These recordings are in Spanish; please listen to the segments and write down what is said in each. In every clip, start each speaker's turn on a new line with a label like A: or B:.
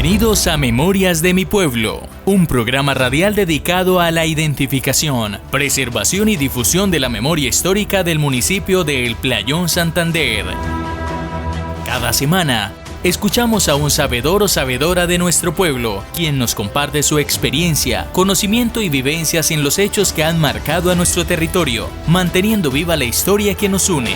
A: Bienvenidos a Memorias de mi Pueblo, un programa radial dedicado a la identificación, preservación y difusión de la memoria histórica del municipio de El Playón, Santander. Cada semana, escuchamos a un sabedor o sabedora de nuestro pueblo, quien nos comparte su experiencia, conocimiento y vivencias en los hechos que han marcado a nuestro territorio, manteniendo viva la historia que nos une.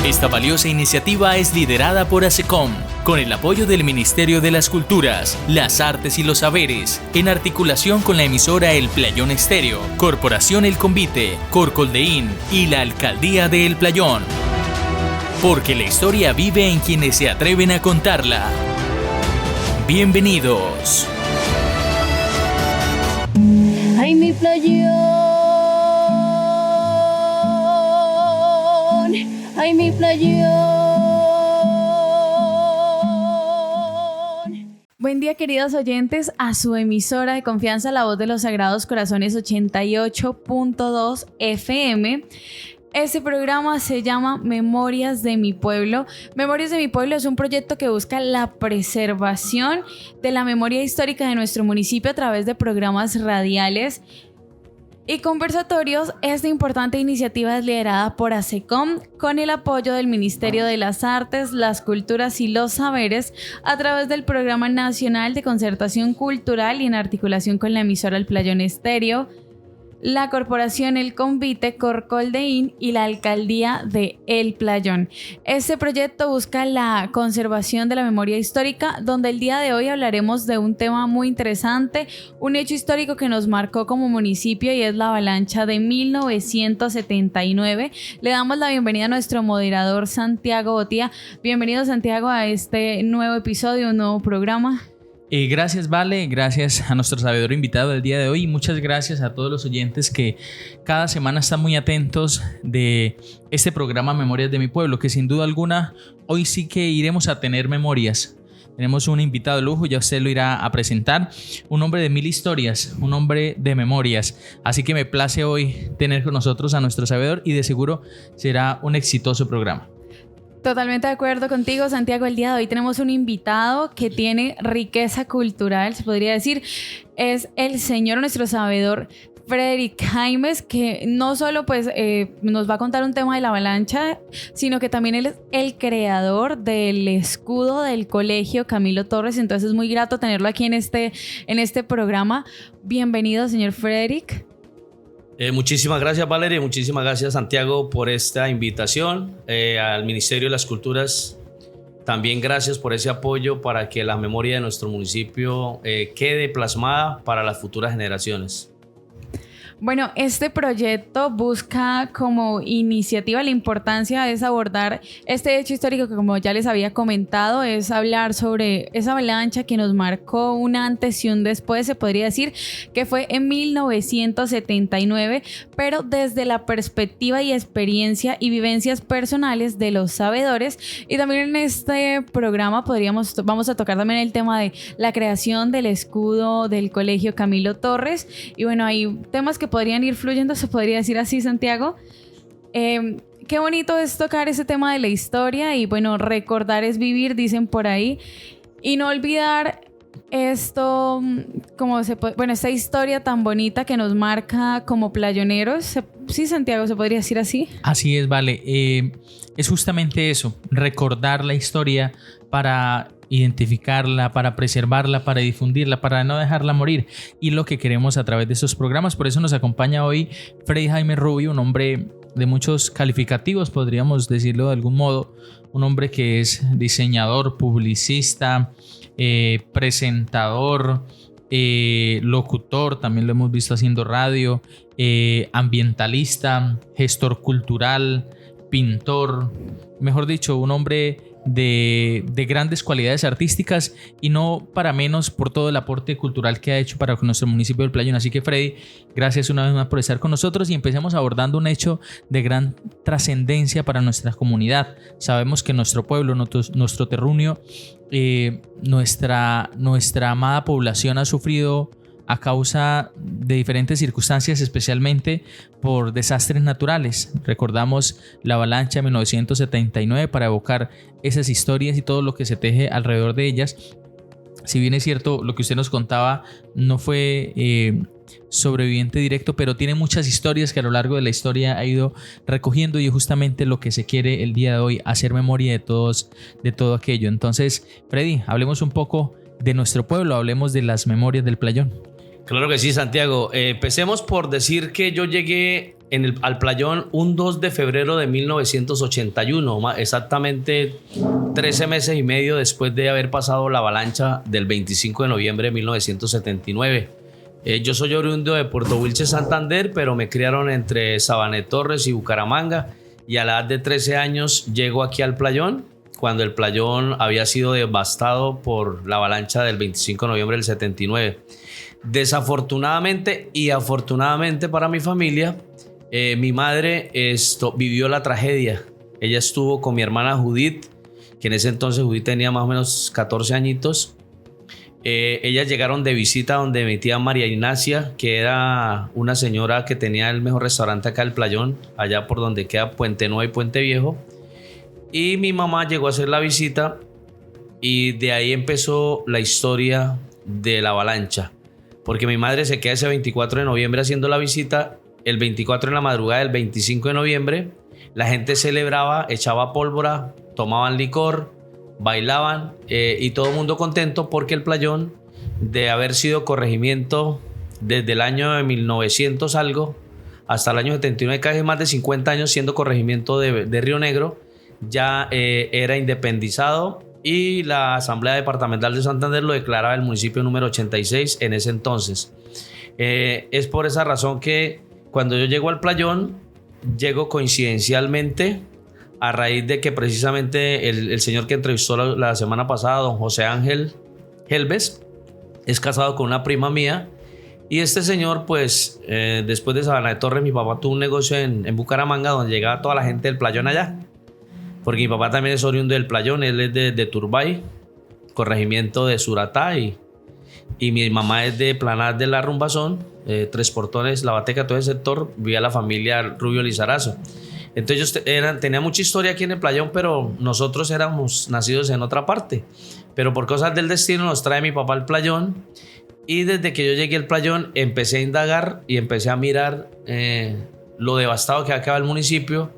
A: Esta valiosa iniciativa es liderada por ASECOM, con el apoyo del Ministerio de las Culturas, las Artes y los Saberes, en articulación con la emisora El Playón Estéreo, Corporación El Convite, Corcoldeín y la Alcaldía de El Playón. Porque la historia vive en quienes se atreven a contarla. Bienvenidos.
B: Ay, mi playón, ay, mi playón.
C: Buen día, queridos oyentes, a su emisora de confianza, La Voz de los Sagrados Corazones 88.2 FM. Este programa se llama Memorias de mi Pueblo. Memorias de mi Pueblo es un proyecto que busca la preservación de la memoria histórica de nuestro municipio a través de programas radiales y conversatorios. Esta importante iniciativa es liderada por ASECOM con el apoyo del Ministerio de las Artes, las Culturas y los Saberes a través del Programa Nacional de Concertación Cultural y en articulación con la emisora El Playón Estéreo, la Corporación El Convite, Corcoldeín y la Alcaldía de El Playón. Este proyecto busca la conservación de la memoria histórica, donde el día de hoy hablaremos de un tema muy interesante, un hecho histórico que nos marcó como municipio y es la avalancha de 1979. Le damos la bienvenida a nuestro moderador Santiago Botía. Bienvenido, Santiago, a este nuevo episodio, un nuevo programa.
D: Gracias, Vale, gracias a nuestro sabedor invitado del día de hoy y muchas gracias a todos los oyentes que cada semana están muy atentos de este programa Memorias de mi Pueblo, que sin duda alguna hoy sí que iremos a tener memorias. Tenemos un invitado de lujo, ya usted lo irá a presentar, un hombre de 1000 historias, un hombre de memorias, así que me place hoy tener con nosotros a nuestro sabedor y de seguro será un exitoso programa.
C: Totalmente de acuerdo contigo, Santiago. El día de hoy tenemos un invitado que tiene riqueza cultural, se podría decir. Es el señor, nuestro sabedor, Frederick Jaimes, que no solo nos va a contar un tema de la avalancha, sino que también él es el creador del escudo del colegio Camilo Torres. Entonces es muy grato tenerlo aquí en este programa. Bienvenido, señor Frederick.
E: Muchísimas gracias, Valeria, muchísimas gracias, Santiago, por esta invitación. Al Ministerio de las Culturas también gracias por ese apoyo para que la memoria de nuestro municipio quede plasmada para las futuras generaciones.
C: Bueno, este proyecto busca como iniciativa, la importancia es abordar este hecho histórico que, como ya les había comentado, es hablar sobre esa avalancha que nos marcó un antes y un después, se podría decir, que fue en 1979, pero desde la perspectiva y experiencia y vivencias personales de los sabedores. Y también en este programa vamos a tocar también el tema de la creación del escudo del colegio Camilo Torres. Y bueno, hay temas que podrían ir fluyendo, se podría decir así, Santiago. Qué bonito es tocar ese tema de la historia y bueno, recordar es vivir, dicen por ahí, y no olvidar esto, esta historia tan bonita que nos marca como playoneros. Sí, Santiago, se podría decir así.
D: Así es, Vale. Es justamente eso, recordar la historia para identificarla, para preservarla, para difundirla, para no dejarla morir, y lo que queremos a través de estos programas. Por eso nos acompaña hoy Freddy Jaime Rubio, un hombre de muchos calificativos, podríamos decirlo de algún modo, un hombre que es diseñador, publicista, presentador, locutor, también lo hemos visto haciendo radio, ambientalista, gestor cultural, pintor, mejor dicho, un hombre de grandes cualidades artísticas y no para menos por todo el aporte cultural que ha hecho para nuestro municipio del Playón. Así que, Freddy, gracias una vez más por estar con nosotros y empecemos abordando un hecho de gran trascendencia para nuestra comunidad. Sabemos que nuestro pueblo, nuestro terruño, nuestra amada población ha sufrido a causa de diferentes circunstancias, especialmente por desastres naturales. Recordamos la avalancha de 1979 para evocar esas historias y todo lo que se teje alrededor de ellas. Si bien es cierto, lo que usted nos contaba no fue sobreviviente directo, pero tiene muchas historias que a lo largo de la historia ha ido recogiendo, y es justamente lo que se quiere el día de hoy, hacer memoria de todo aquello. Entonces, Freddy, hablemos un poco de nuestro pueblo, hablemos de las memorias del Playón.
E: Claro que sí, Santiago. Empecemos por decir que yo llegué al Playón un 2 de febrero de 1981, exactamente 13 meses y medio después de haber pasado la avalancha del 25 de noviembre de 1979. Yo soy oriundo de Puerto Wilches, Santander, pero me criaron entre Sabané Torres y Bucaramanga, y a la edad de 13 años llego aquí al Playón, cuando el Playón había sido devastado por la avalancha del 25 de noviembre del 79. Desafortunadamente y afortunadamente para mi familia, mi madre vivió la tragedia. Ella estuvo con mi hermana Judith, que en ese entonces Judith tenía más o menos 14 añitos. Ellas llegaron de visita donde mi tía María Ignacia, que era una señora que tenía el mejor restaurante acá del Playón, allá por donde queda Puente Nuevo y Puente Viejo. Y mi mamá llegó a hacer la visita, y de ahí empezó la historia de la avalancha. Porque mi madre se queda ese 24 de noviembre haciendo la visita. El 24 en la madrugada del 25 de noviembre, la gente celebraba, echaba pólvora, tomaban licor, bailaban, y todo el mundo contento porque el Playón, de haber sido corregimiento desde el año de 1900 algo hasta el año 79, casi más de 50 años siendo corregimiento de Río Negro, ya era independizado, y la Asamblea Departamental de Santander lo declaraba el municipio número 86 en ese entonces. Es por esa razón que cuando yo llego al Playón, llego coincidencialmente a raíz de que precisamente el señor que entrevistó la semana pasada, don José Ángel Helves, es casado con una prima mía, y este señor, pues después de Sabana de Torres, mi papá tuvo un negocio en Bucaramanga donde llegaba toda la gente del Playón allá, porque mi papá también es oriundo del Playón. Él es de Turbay, corregimiento de Suratá, y mi mamá es de Planar de la Rumbazón, Tres Portones, La Bateca, todo ese sector, vivía la familia Rubio Lizarazo. Entonces tenía mucha historia aquí en el Playón, pero nosotros éramos nacidos en otra parte. Pero por cosas del destino nos trae mi papá al Playón, y desde que yo llegué al Playón empecé a indagar y empecé a mirar lo devastado que acaba el municipio,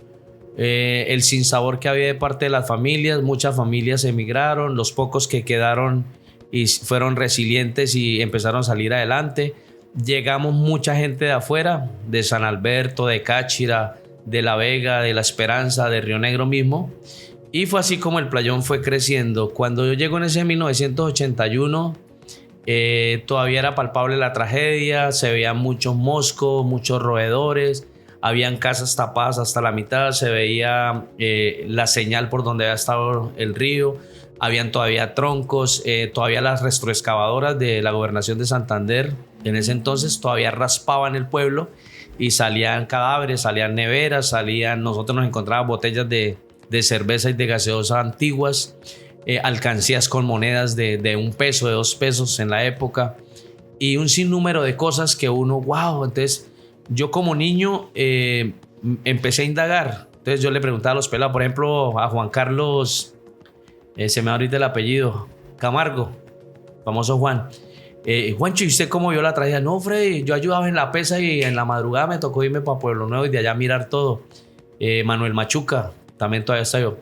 E: el sinsabor que había de parte de las familias. Muchas familias emigraron, los pocos que quedaron y fueron resilientes y empezaron a salir adelante. Llegamos mucha gente de afuera, de San Alberto, de Cáchira, de La Vega, de La Esperanza, de Río Negro mismo, y fue así como el Playón fue creciendo. Cuando yo llego en ese 1981, todavía era palpable la tragedia, se veían muchos moscos, muchos roedores, habían casas tapadas hasta la mitad, se veía la señal por donde había estado el río, habían todavía troncos, todavía las retroexcavadoras de la gobernación de Santander en ese entonces todavía raspaban el pueblo y salían cadáveres, salían neveras, nosotros nos encontrábamos botellas de cerveza y de gaseosa antiguas, alcancías con monedas de $1, de $2 en la época, y un sinnúmero de cosas que uno, wow. Entonces yo como niño empecé a indagar. Entonces yo le preguntaba a los pelados, por ejemplo a Juan Carlos, se me da ahorita el apellido, Camargo, famoso Juan. Juancho, ¿y usted cómo vio la tragedia? No, Freddy, yo ayudaba en la pesa y en la madrugada me tocó irme para Pueblo Nuevo y de allá mirar todo. Manuel Machuca, también todavía está yo.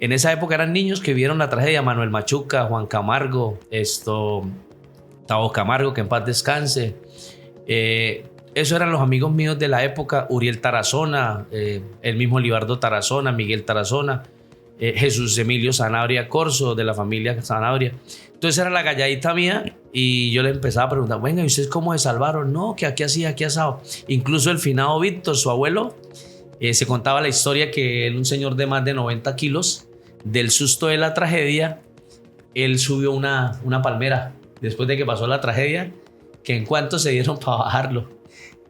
E: En esa época eran niños que vieron la tragedia. Manuel Machuca, Juan Camargo, Tavo Camargo, que en paz descanse. Esos eran los amigos míos de la época. Uriel Tarazona, el mismo Libardo Tarazona, Miguel Tarazona, Jesús Emilio Sanabria Corso, de la familia Sanabria. Entonces era la galladita mía, y yo le empezaba a preguntar, venga, ¿y ustedes cómo se salvaron? No, que aquí hacía, aquí asado. Incluso el finado Víctor, su abuelo, se contaba la historia que él, un señor de más de 90 kilos, del susto de la tragedia, él subió una palmera después de que pasó la tragedia, que en cuanto se dieron para bajarlo.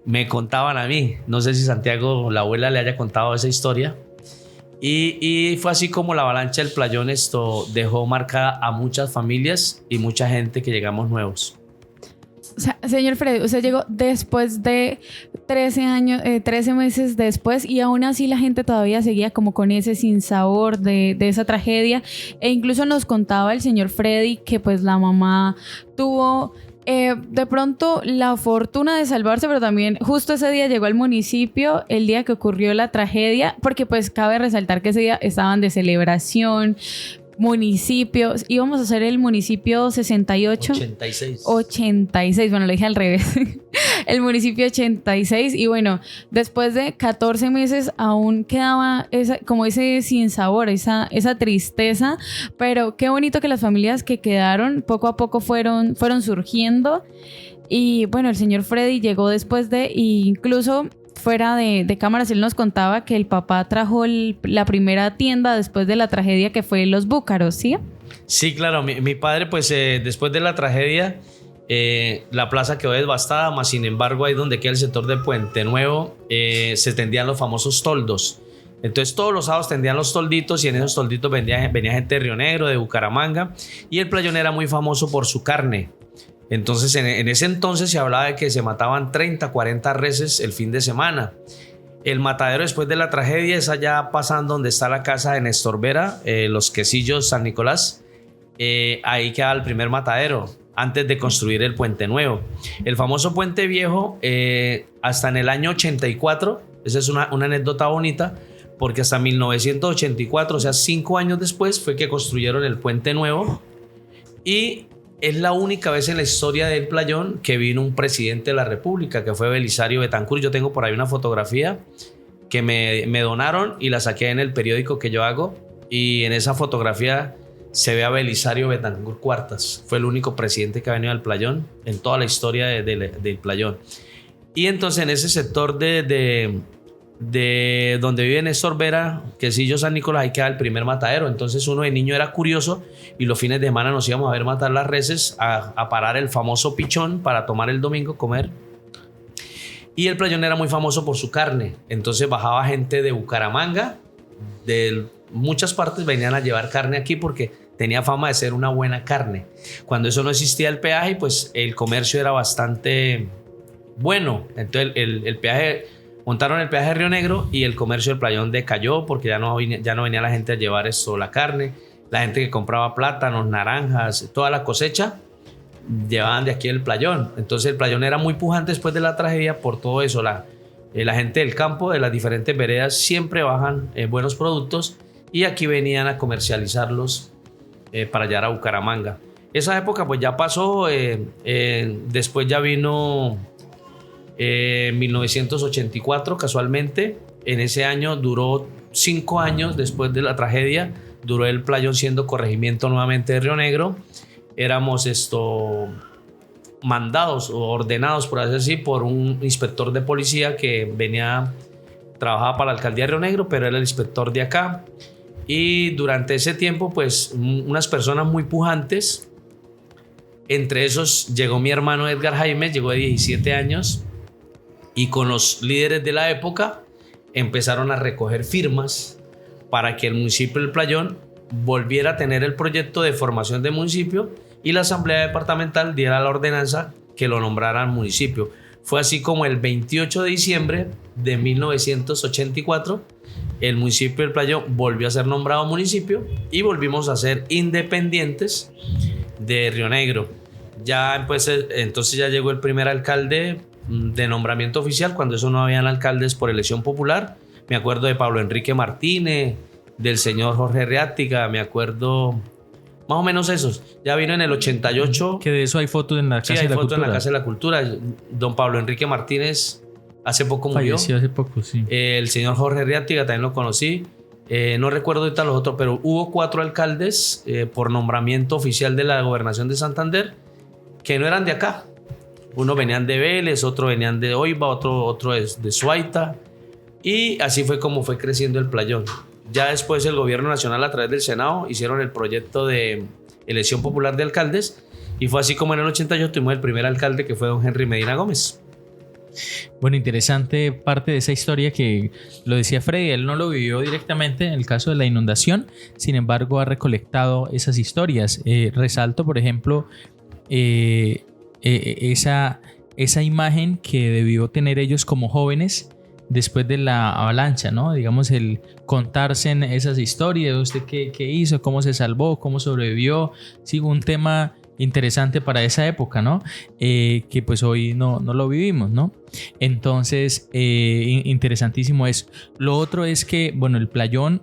E: Me contaban a mí, no sé si Santiago, la abuela, le haya contado esa historia. Y fue así como la avalancha del Playón dejó marcada a muchas familias y mucha gente que llegamos nuevos.
C: O sea, señor Freddy, usted llegó después de 13 meses después, y aún así la gente todavía seguía como con ese sinsabor de esa tragedia. E incluso nos contaba el señor Freddy que pues la mamá tuvo de pronto la fortuna de salvarse, pero también justo ese día llegó al municipio, el día que ocurrió la tragedia, porque pues cabe resaltar que ese día estaban de celebración. Municipios, íbamos a hacer el municipio 86, bueno, lo dije al revés. El municipio 86, y bueno, después de 14 meses aún quedaba como ese sinsabor, esa tristeza, pero qué bonito que las familias que quedaron poco a poco fueron surgiendo. Y bueno, el señor Freddy llegó después de, incluso fuera de cámaras, él nos contaba que el papá trajo la primera tienda después de la tragedia, que fue Los Búcaros, ¿sí?
E: Sí, claro. Mi padre, pues después de la tragedia, la plaza quedó devastada, más sin embargo, ahí donde queda el sector de Puente Nuevo, se tendían los famosos toldos. Entonces todos los sábados tendían los tolditos, y en esos tolditos venía gente de Río Negro, de Bucaramanga, y el Playón era muy famoso por su carne. Entonces en ese entonces se hablaba de que se mataban 30, 40 reses el fin de semana. El matadero después de la tragedia es allá pasando donde está la casa de Néstor Vera, Los Quesillos, San Nicolás. Ahí queda el primer matadero antes de construir el Puente Nuevo. El famoso Puente Viejo, hasta en el año 84, esa es una anécdota bonita, porque hasta 1984, o sea 5 años después, fue que construyeron el Puente Nuevo. Y es la única vez en la historia del Playón que vino un presidente de la República, que fue Belisario Betancur. Yo tengo por ahí una fotografía que me donaron y la saqué en el periódico que yo hago, y en esa fotografía se ve a Belisario Betancur Cuartas. Fue el único presidente que ha venido al Playón en toda la historia del Playón. Y entonces en ese sector de donde vive Néstor Vera, Quesillo, San Nicolás, ahí queda el primer matadero. Entonces uno de niño era curioso, y los fines de semana nos íbamos a ver matar las reses, a parar el famoso pichón para tomar el domingo, comer. Y el Playón era muy famoso por su carne. Entonces bajaba gente de Bucaramanga, de muchas partes venían a llevar carne aquí porque tenía fama de ser una buena carne. Cuando eso no existía el peaje, pues el comercio era bastante bueno. Entonces el peaje, montaron el peaje de Río Negro, y el comercio del Playón decayó porque ya no venía la gente a llevar la carne. La gente que compraba plátanos, naranjas, toda la cosecha, llevaban de aquí el Playón. Entonces el Playón era muy pujante después de la tragedia por todo eso. La gente del campo, de las diferentes veredas, siempre bajan buenos productos, y aquí venían a comercializarlos para llevar a Bucaramanga. Esa época pues ya pasó. Después ya vino 1984, casualmente. En ese año duró 5 años después de la tragedia, duró el Playón siendo corregimiento nuevamente de Río Negro. Éramos mandados o ordenados, por así decir, por un inspector de policía que trabajaba para la alcaldía de Río Negro, pero era el inspector de acá. Y durante ese tiempo, pues unas personas muy pujantes, entre esos llegó mi hermano Edgar Jaime, llegó de 17 años, y con los líderes de la época empezaron a recoger firmas para que el municipio del Playón volviera a tener el proyecto de formación de municipio, y la asamblea departamental diera la ordenanza que lo nombraran municipio. Fue así como el 28 de diciembre de 1984 el municipio del Playón volvió a ser nombrado municipio, y volvimos a ser independientes de Río Negro. Ya pues, entonces ya llegó el primer alcalde de nombramiento oficial, cuando eso no habían alcaldes por elección popular. Me acuerdo de Pablo Enrique Martínez, del señor Jorge Reática, me acuerdo más o menos esos. Ya vino en el 88.
D: Que de eso hay fotos en la Casa de la Cultura. Sí, hay fotos en la Casa
E: de la Cultura. Don Pablo Enrique Martínez hace poco murió.
D: Falleció hace poco, sí.
E: El señor Jorge Reática también lo conocí. No recuerdo ahorita los otros, pero hubo 4 alcaldes por nombramiento oficial de la Gobernación de Santander que no eran de acá. Uno venían de Vélez, otro venían de Oiva, otro de Suaita. Y así fue como fue creciendo el Playón. Ya después el gobierno nacional, a través del Senado, hicieron el proyecto de elección popular de alcaldes, y fue así como en el 88 tuvimos el primer alcalde, que fue don Henry Medina Gómez.
D: Bueno, interesante parte de esa historia que lo decía Freddy. Él no lo vivió directamente en el caso de la inundación, sin embargo ha recolectado esas historias. Resalto, por ejemplo, esa imagen que debió tener ellos como jóvenes después de la avalancha, ¿no? Digamos, el contarse en esas historias, usted qué hizo, cómo se salvó, cómo sobrevivió. Sí, un tema interesante para esa época, ¿no? Que pues hoy no lo vivimos, ¿no? Entonces, interesantísimo eso. Lo otro es que, bueno, el playón,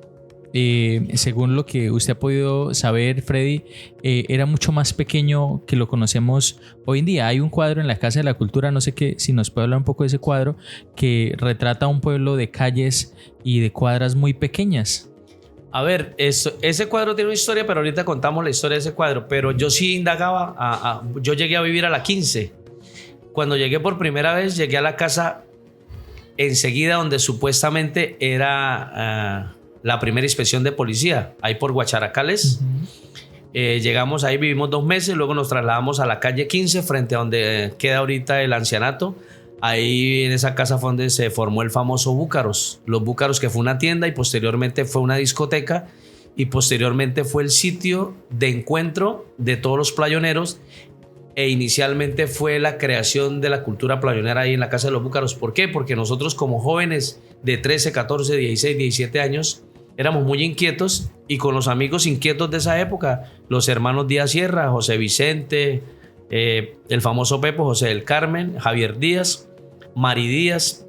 D: según lo que usted ha podido saber, Freddy, era mucho más pequeño que lo conocemos hoy en día. Hay un cuadro en la Casa de la Cultura, no sé si nos puede hablar un poco de ese cuadro, que retrata un pueblo de calles y de cuadras muy pequeñas.
E: A ver, ese cuadro tiene una historia, pero ahorita contamos la historia de ese cuadro. Pero yo sí indagaba, yo llegué a vivir a la 15. Cuando llegué por primera vez, llegué a la casa enseguida donde supuestamente era la primera inspección de policía, ahí por Guacharacales. Llegamos ahí, vivimos 2 meses, luego nos trasladamos a la calle 15, frente a donde queda ahorita el ancianato. Ahí en esa casa fue donde se formó el famoso Búcaros. Los Búcaros, que fue una tienda y posteriormente fue una discoteca y posteriormente fue el sitio de encuentro de todos los playoneros, e inicialmente fue la creación de la cultura playonera ahí en la Casa de los Búcaros. ¿Por qué? Porque nosotros como jóvenes de 13, 14, 16, 17 años éramos muy inquietos, y con los amigos inquietos de esa época, los hermanos Díaz Sierra, José Vicente, el famoso Pepo, José del Carmen, Javier Díaz, Mari Díaz,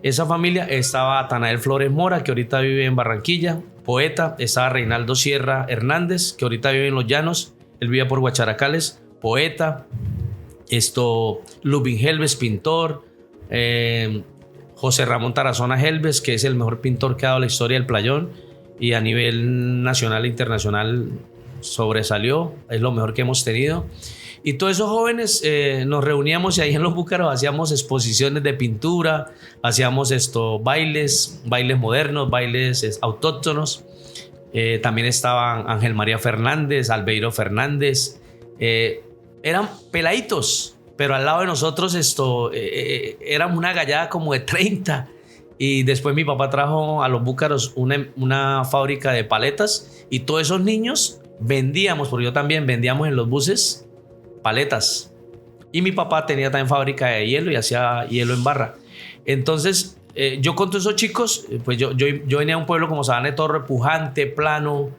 E: esa familia, estaba Atanael Flores Mora, que ahorita vive en Barranquilla, poeta, estaba Reinaldo Sierra Hernández, que ahorita vive en Los Llanos, él vivía por Guacharacales, poeta, Lubin Helves, pintor, José Ramón Tarazona Helves, que es el mejor pintor que ha dado la historia del playón y a nivel nacional e internacional sobresalió, es lo mejor que hemos tenido. Y todos esos jóvenes nos reuníamos y ahí en los Búcaros hacíamos exposiciones de pintura, hacíamos bailes modernos, bailes autóctonos. También estaban Ángel María Fernández, Albeiro Fernández. Eran peladitos, pero al lado de nosotros éramos una gallada como de 30. Y después mi papá trajo a los Búcaros una fábrica de paletas, y todos esos niños vendíamos, porque yo también vendíamos en los buses paletas, y mi papá tenía también fábrica de hielo y hacía hielo en barra. Entonces yo con todos esos chicos, pues yo venía a un pueblo como Sabana de Torre, pujante, plano,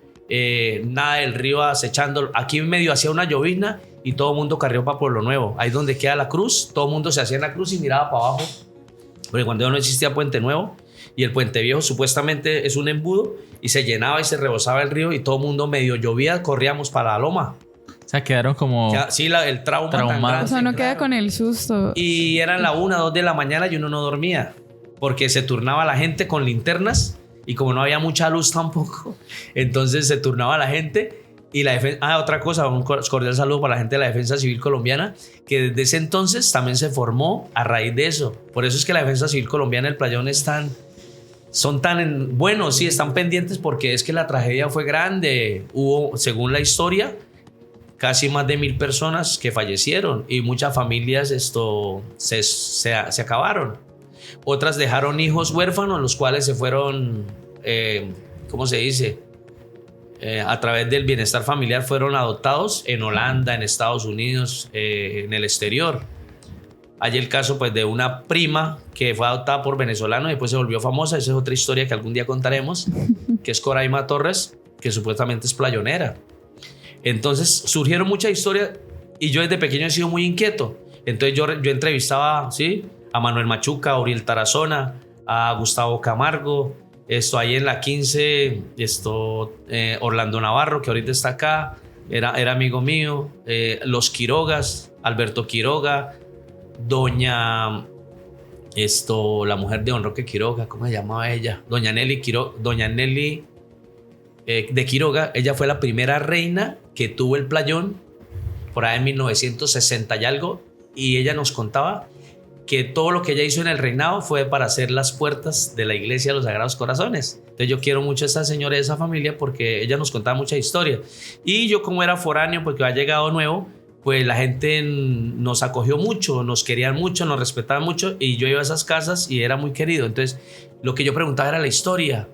E: nada del río acechando. Aquí en medio hacía una llovizna y todo el mundo carrió para Pueblo Nuevo, ahí donde queda la cruz. Todo el mundo se hacía en la cruz y miraba para abajo, porque cuando no existía Puente Nuevo, y el Puente Viejo supuestamente es un embudo, y se llenaba y se rebosaba el río, y todo el mundo medio llovía, corríamos para la loma.
D: O sea, quedaron como...
E: Sí, el trauma tan grande.
C: O sea, no queda con el susto.
E: Y eran la 1, 2 de la mañana y uno no dormía, porque se turnaba la gente con linternas, y como no había mucha luz tampoco, entonces se turnaba la gente. Y la defensa... otra cosa, un cordial saludo para la gente de la Defensa Civil Colombiana, que desde ese entonces también se formó a raíz de eso. Por eso es que la Defensa Civil Colombiana, el playón, son tan buenos, sí, están pendientes, porque es que la tragedia fue grande. Hubo, según la historia, casi más de 1,000 personas que fallecieron, y muchas familias se acabaron. Otras dejaron hijos huérfanos, los cuales se fueron, ¿cómo se dice? A través del bienestar familiar fueron adoptados en Holanda, en Estados Unidos, en el exterior. Hay el caso, pues, de una prima que fue adoptada por venezolanos y después se volvió famosa. Esa es otra historia que algún día contaremos, que es Coraima Torres, que supuestamente es playonera. Entonces surgieron muchas historias, y yo desde pequeño he sido muy inquieto. Entonces yo entrevistaba, ¿sí?, a Manuel Machuca, a Uriel Tarazona, a Gustavo Camargo. Ahí en la 15, Orlando Navarro, que ahorita está acá, era amigo mío. Los Quirogas, Alberto Quiroga, doña, la mujer de Don Roque Quiroga, ¿cómo se llamaba ella? Doña Nelly de Quiroga. Ella fue la primera reina que tuvo el playón por ahí en 1960 y algo, y ella nos contaba que todo lo que ella hizo en el reinado fue para hacer las puertas de la iglesia de los Sagrados Corazones. Entonces yo quiero mucho a esta señora y a esa familia, porque ella nos contaba muchas historias. Y yo, como era foráneo, porque había llegado nuevo, pues la gente nos acogió mucho, nos querían mucho, nos respetaban mucho, y yo iba a esas casas y era muy querido. Entonces lo que yo preguntaba era la historia.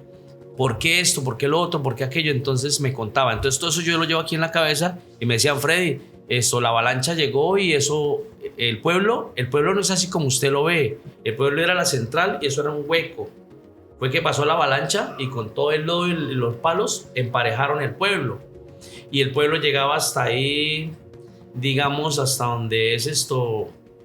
E: ¿Por qué esto? ¿Por qué lo otro? ¿Por qué aquello? Entonces me contaba. Entonces todo eso yo lo llevo aquí en la cabeza, y me decían: Freddy, la avalancha llegó y eso, el pueblo no es así como usted lo ve. El pueblo era la central y eso era un hueco. Fue que pasó la avalancha y con todo el lodo y los palos emparejaron el pueblo. Y el pueblo llegaba hasta ahí, digamos, hasta donde es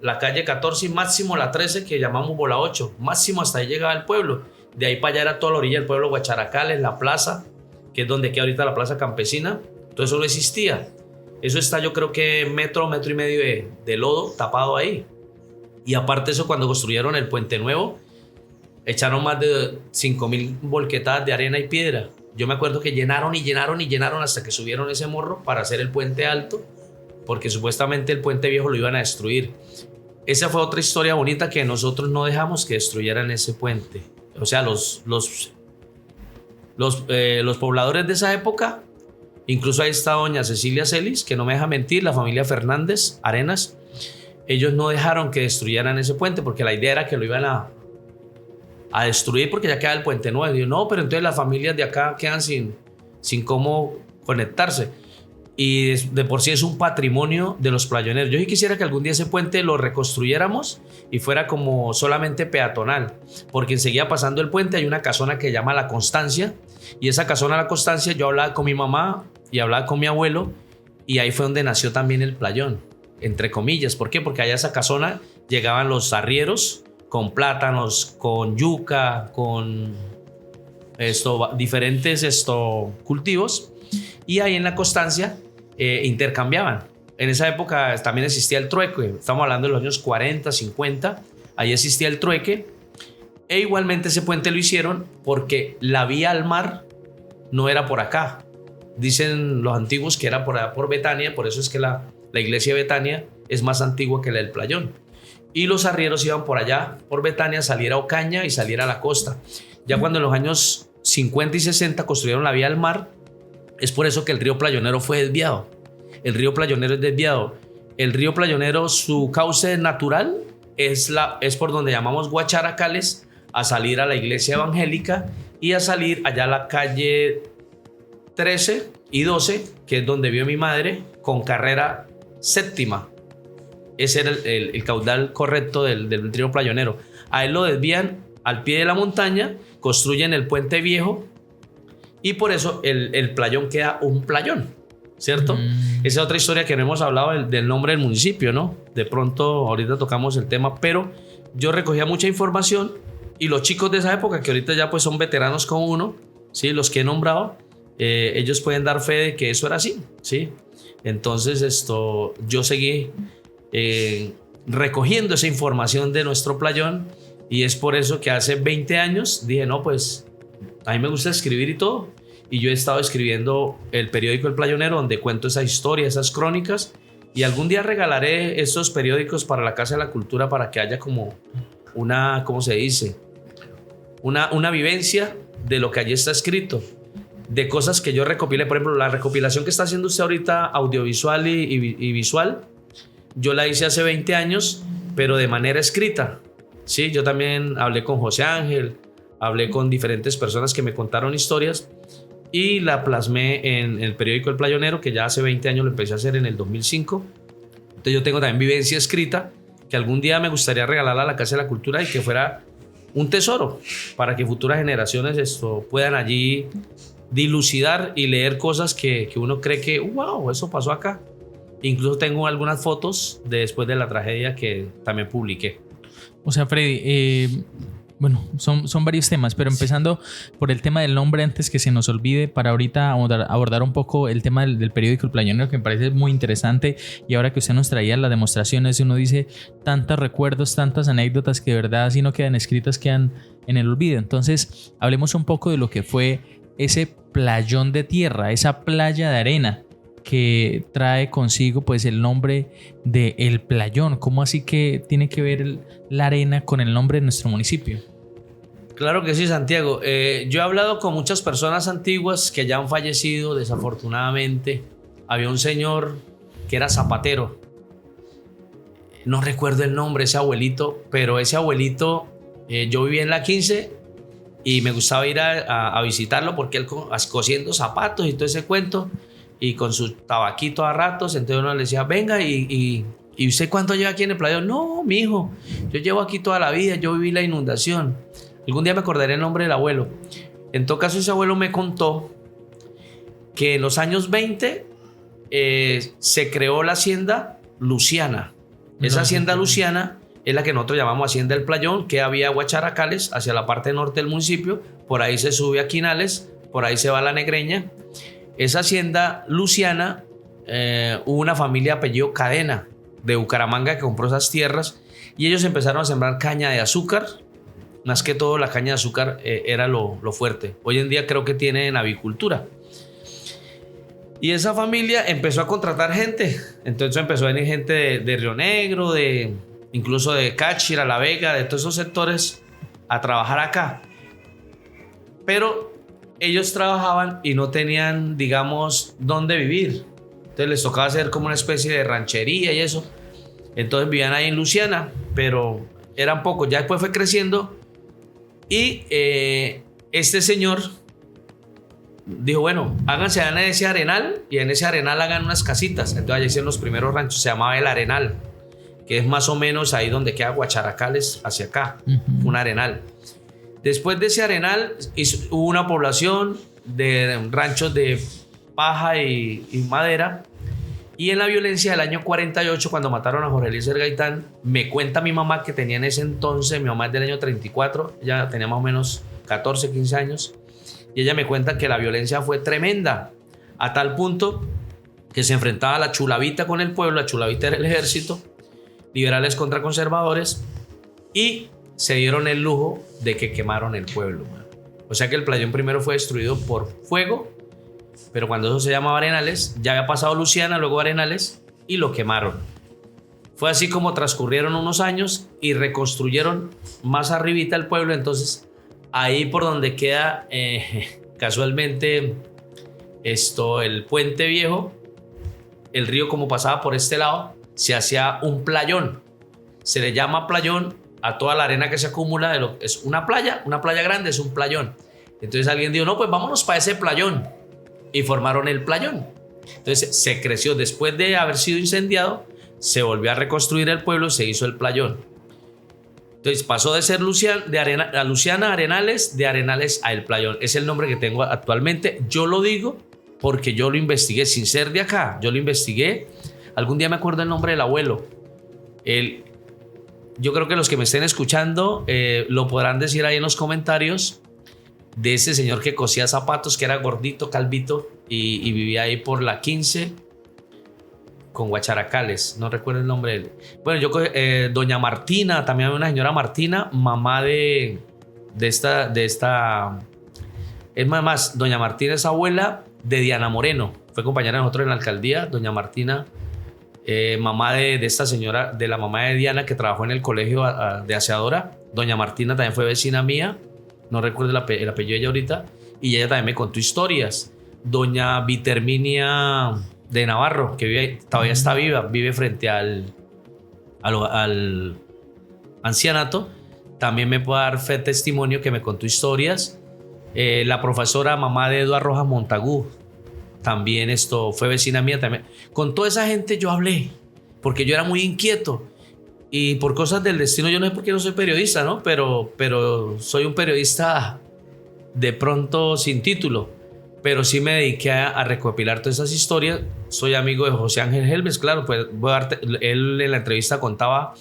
E: la calle 14 y máximo la 13, que llamamos Bola 8. Máximo hasta ahí llegaba el pueblo. De ahí para allá era toda la orilla del pueblo, Guacharacales, la plaza, que es donde queda ahorita la plaza campesina. Todo eso no existía. Eso está, yo creo que metro y medio de lodo tapado ahí. Y aparte de eso, cuando construyeron el puente nuevo, echaron más de 5.000 volquetadas de arena y piedra. Yo me acuerdo que llenaron hasta que subieron ese morro para hacer el puente alto, porque supuestamente el puente viejo lo iban a destruir. Esa fue otra historia bonita, que nosotros no dejamos que destruyeran ese puente. O sea, los pobladores de esa época, incluso ahí está doña Cecilia Celis, que no me deja mentir, la familia Fernández Arenas, ellos no dejaron que destruyeran ese puente, porque la idea era que lo iban a destruir porque ya queda el puente nuevo. Y yo, no, pero entonces las familias de acá quedan sin cómo conectarse. Y de por sí es un patrimonio de los playoneros. Yo sí quisiera que algún día ese puente lo reconstruyéramos y fuera como solamente peatonal, porque enseguida pasando el puente hay una casona que se llama La Constancia, y esa casona La Constancia, yo hablaba con mi mamá y hablaba con mi abuelo, y ahí fue donde nació también el playón, entre comillas. ¿Por qué? Porque allá a esa casona llegaban los arrieros con plátanos, con yuca, con diferentes cultivos, y ahí en La Constancia intercambiaban. En esa época también existía el trueque, estamos hablando de los años 40, 50, ahí existía el trueque, e igualmente ese puente lo hicieron porque la vía al mar no era por acá. Dicen los antiguos que era por allá por Betania, por eso es que la iglesia de Betania es más antigua que la del Playón. Y los arrieros iban por allá, por Betania, saliera a Ocaña y saliera a la costa. Ya cuando en los años 50 y 60 construyeron la vía al mar, es por eso que el río Playonero fue desviado. El río Playonero es desviado. El río Playonero, su cauce natural es por donde llamamos Guacharacales, a salir a la iglesia evangélica y a salir allá a la calle 13 y 12, que es donde vio mi madre, con carrera séptima. Ese era el caudal correcto del río Playonero. A él lo desvían al pie de la montaña, construyen el puente viejo y por eso el playón queda un playón, ¿cierto? Esa es otra historia que no hemos hablado del nombre del municipio, ¿no? De pronto ahorita tocamos el tema, pero yo recogía mucha información y los chicos de esa época, que ahorita ya pues son veteranos como uno, ¿sí? Los que he nombrado, ellos pueden dar fe de que eso era así, ¿sí? Entonces yo seguí recogiendo esa información de nuestro playón, y es por eso que hace 20 años dije, no, pues a mí me gusta escribir y todo, y yo he estado escribiendo el periódico El Playonero, donde cuento esa historia, esas crónicas, y algún día regalaré estos periódicos para la Casa de la Cultura para que haya como una, ¿cómo se dice? Una vivencia de lo que allí está escrito, de cosas que yo recopilé. Por ejemplo, la recopilación que está haciendo usted ahorita, audiovisual y visual, yo la hice hace 20 años, pero de manera escrita. Sí, yo también hablé con José Ángel, hablé con diferentes personas que me contaron historias y la plasmé en el periódico El Playonero, que ya hace 20 años lo empecé a hacer en el 2005. Entonces yo tengo también vivencia escrita que algún día me gustaría regalarla a la Casa de la Cultura y que fuera un tesoro para que futuras generaciones puedan allí dilucidar y leer cosas que uno cree que wow, eso pasó acá. Incluso tengo algunas fotos de después de la tragedia que también publiqué.
D: O sea, Freddy, bueno, son varios temas, pero empezando por el tema del nombre, antes que se nos olvide, para ahorita abordar un poco el tema del periódico El Playonero, que me parece muy interesante, y ahora que usted nos traía las demostraciones, uno dice tantos recuerdos, tantas anécdotas que de verdad si no quedan escritas, quedan en el olvido. Entonces, hablemos un poco de lo que fue ese playón de tierra, esa playa de arena que trae consigo pues el nombre de El Playón. ¿Cómo así que tiene que ver la arena con el nombre de nuestro municipio?
E: Claro que sí, Santiago. Yo he hablado con muchas personas antiguas que ya han fallecido, desafortunadamente. Había un señor que era zapatero. No recuerdo el nombre, ese abuelito, pero ese abuelito, yo vivía en la 15 y me gustaba ir a visitarlo porque él cosiendo zapatos y todo ese cuento. y con su tabaquito a ratos. Entonces uno le decía, venga, ¿y usted cuánto lleva aquí en el playón? No, mijo, yo llevo aquí toda la vida, yo viví la inundación. Algún día me acordaré el nombre del abuelo. En todo caso, ese abuelo me contó que en los años 20 se creó la hacienda Luciana. Esa hacienda Luciana es la que nosotros llamamos Hacienda del Playón, que había Guacharacales hacia la parte norte del municipio, por ahí se sube a Quinales, por ahí se va a La Negreña. Esa hacienda Luciana, hubo una familia apellido Cadena de Bucaramanga que compró esas tierras y ellos empezaron a sembrar caña de azúcar. Más que todo la caña de azúcar era lo fuerte. Hoy en día creo que tienen avicultura. Y esa familia empezó a contratar gente. Entonces empezó a venir gente de Río Negro, incluso de Cáchira, La Vega, de todos esos sectores a trabajar acá. Pero ellos trabajaban y no tenían, digamos, dónde vivir. Entonces les tocaba hacer como una especie de ranchería y eso. Entonces vivían ahí en Luciana, pero eran pocos. Ya después fue creciendo y este señor dijo, bueno, háganse en ese arenal y en ese arenal hagan unas casitas. Entonces allí hicieron los primeros ranchos, se llamaba El Arenal, que es más o menos ahí donde queda Guacharacales hacia acá, un arenal. Después de ese arenal hubo una población de ranchos de paja y madera. Y en la violencia del año 48, cuando mataron a Jorge Eliezer Gaitán, me cuenta mi mamá que tenía en ese entonces, mi mamá es del año 34, ella tenía más o menos 14, 15 años, y ella me cuenta que la violencia fue tremenda, a tal punto que se enfrentaba la chulavita con el pueblo. La chulavita era el ejército, liberales contra conservadores, y se dieron el lujo de que quemaron el pueblo, man. O sea que el playón primero fue destruido por fuego, pero cuando eso se llamaba Arenales, ya había pasado Luciana, luego Arenales, y lo quemaron. Fue así como transcurrieron unos años y reconstruyeron más arribita el pueblo. Entonces ahí por donde queda casualmente el puente viejo, el río como pasaba por este lado, se hacía un playón. Se le llama playón a toda la arena que se acumula, es una playa grande, es un playón. Entonces alguien dijo, no, pues vámonos para ese playón, y formaron el playón. Entonces se creció, después de haber sido incendiado, se volvió a reconstruir el pueblo, se hizo el playón. Entonces pasó de ser Luciana a Arenales, de Arenales a el playón. Es el nombre que tengo actualmente. Yo lo digo porque yo lo investigué, sin ser de acá, yo lo investigué. Algún día me acuerdo el nombre del abuelo. Yo creo que los que me estén escuchando lo podrán decir ahí en los comentarios, de ese señor que cosía zapatos, que era gordito, calvito, y vivía ahí por la 15 con Guacharacales, no recuerdo el nombre de él. Bueno, doña Martina, también había una señora Martina, mamá de esta, es más, doña Martina es abuela de Diana Moreno, fue compañera de nosotros en la alcaldía. Doña Martina, mamá de esta señora, de la mamá de Diana, que trabajó en el colegio de aseadora. Doña Martina también fue vecina mía, no recuerdo el apellido de ella ahorita, y ella también me contó historias. Doña Viterminia de Navarro, que todavía está viva, vive frente al ancianato, también me puede dar fe testimonio, que me contó historias. La profesora mamá de Eduardo Rojas Montagú, también fue vecina mía también. Con toda esa gente yo hablé, porque yo era muy inquieto. Y por cosas del destino, yo no sé por qué no soy periodista, ¿no? Pero soy un periodista de pronto sin título. Pero sí me dediqué a recopilar todas esas historias. Soy amigo de José Ángel Helves, claro. Pues él en la entrevista contaba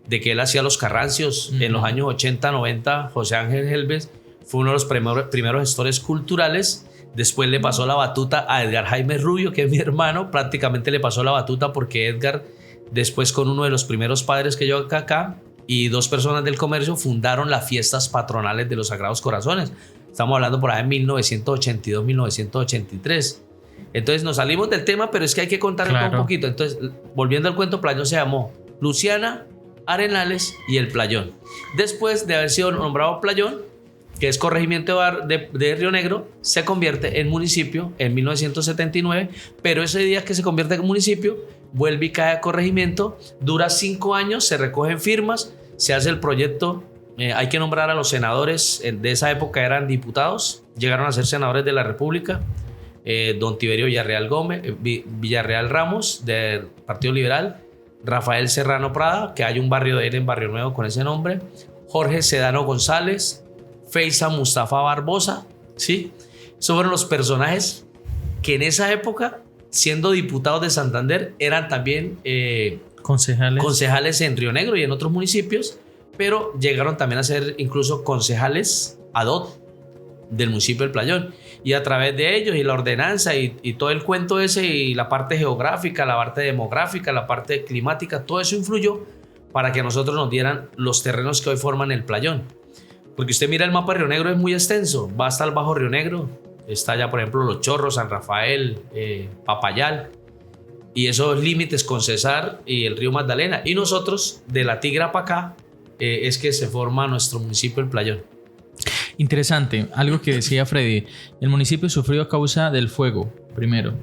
E: de que él hacía los carrancios en los años 80, 90. José Ángel Helves fue uno de los primeros gestores culturales. Después le pasó la batuta a Edgar Jaime Rubio, que es mi hermano. Prácticamente le pasó la batuta porque Edgar, después con uno de los primeros padres que yo acá y dos personas del comercio, fundaron las fiestas patronales de los Sagrados Corazones. Estamos hablando por ahí en 1982, 1983. Entonces nos salimos del tema, pero es que hay que contar un poquito. Entonces, volviendo al cuento, Playón se llamó Luciana, Arenales y el Playón. Después de haber sido nombrado Playón, que es corregimiento de Río Negro, se convierte en municipio en 1979, pero ese día que se convierte en municipio, vuelve y cae a corregimiento, dura 5 años, se recogen firmas, se hace el proyecto. Hay que nombrar a los senadores de esa época, eran diputados, llegaron a ser senadores de la República. don Tiberio Villarreal Ramos, del Partido Liberal, Rafael Serrano Prada, que hay un barrio de él en Barrio Nuevo con ese nombre, Jorge Sedano González, Feisa Mustafa Barbosa, ¿sí? Esos fueron los personajes que en esa época, siendo diputados de Santander, eran también concejales en Río Negro y en otros municipios, pero llegaron también a ser incluso concejales ad hoc del municipio del Playón, y a través de ellos y la ordenanza y todo el cuento ese, y la parte geográfica, la parte demográfica, la parte climática, todo eso influyó para que nosotros nos dieran los terrenos que hoy forman el Playón. Porque usted mira el mapa de Río Negro, es muy extenso, va hasta el Bajo Río Negro, está ya por ejemplo Los Chorros, San Rafael, Papayal, y esos límites con Cesar y el río Magdalena, y nosotros de la Tigra para acá es que se forma nuestro municipio el Playón.
D: Interesante, algo que decía Freddy, el municipio sufrió a causa del fuego primero,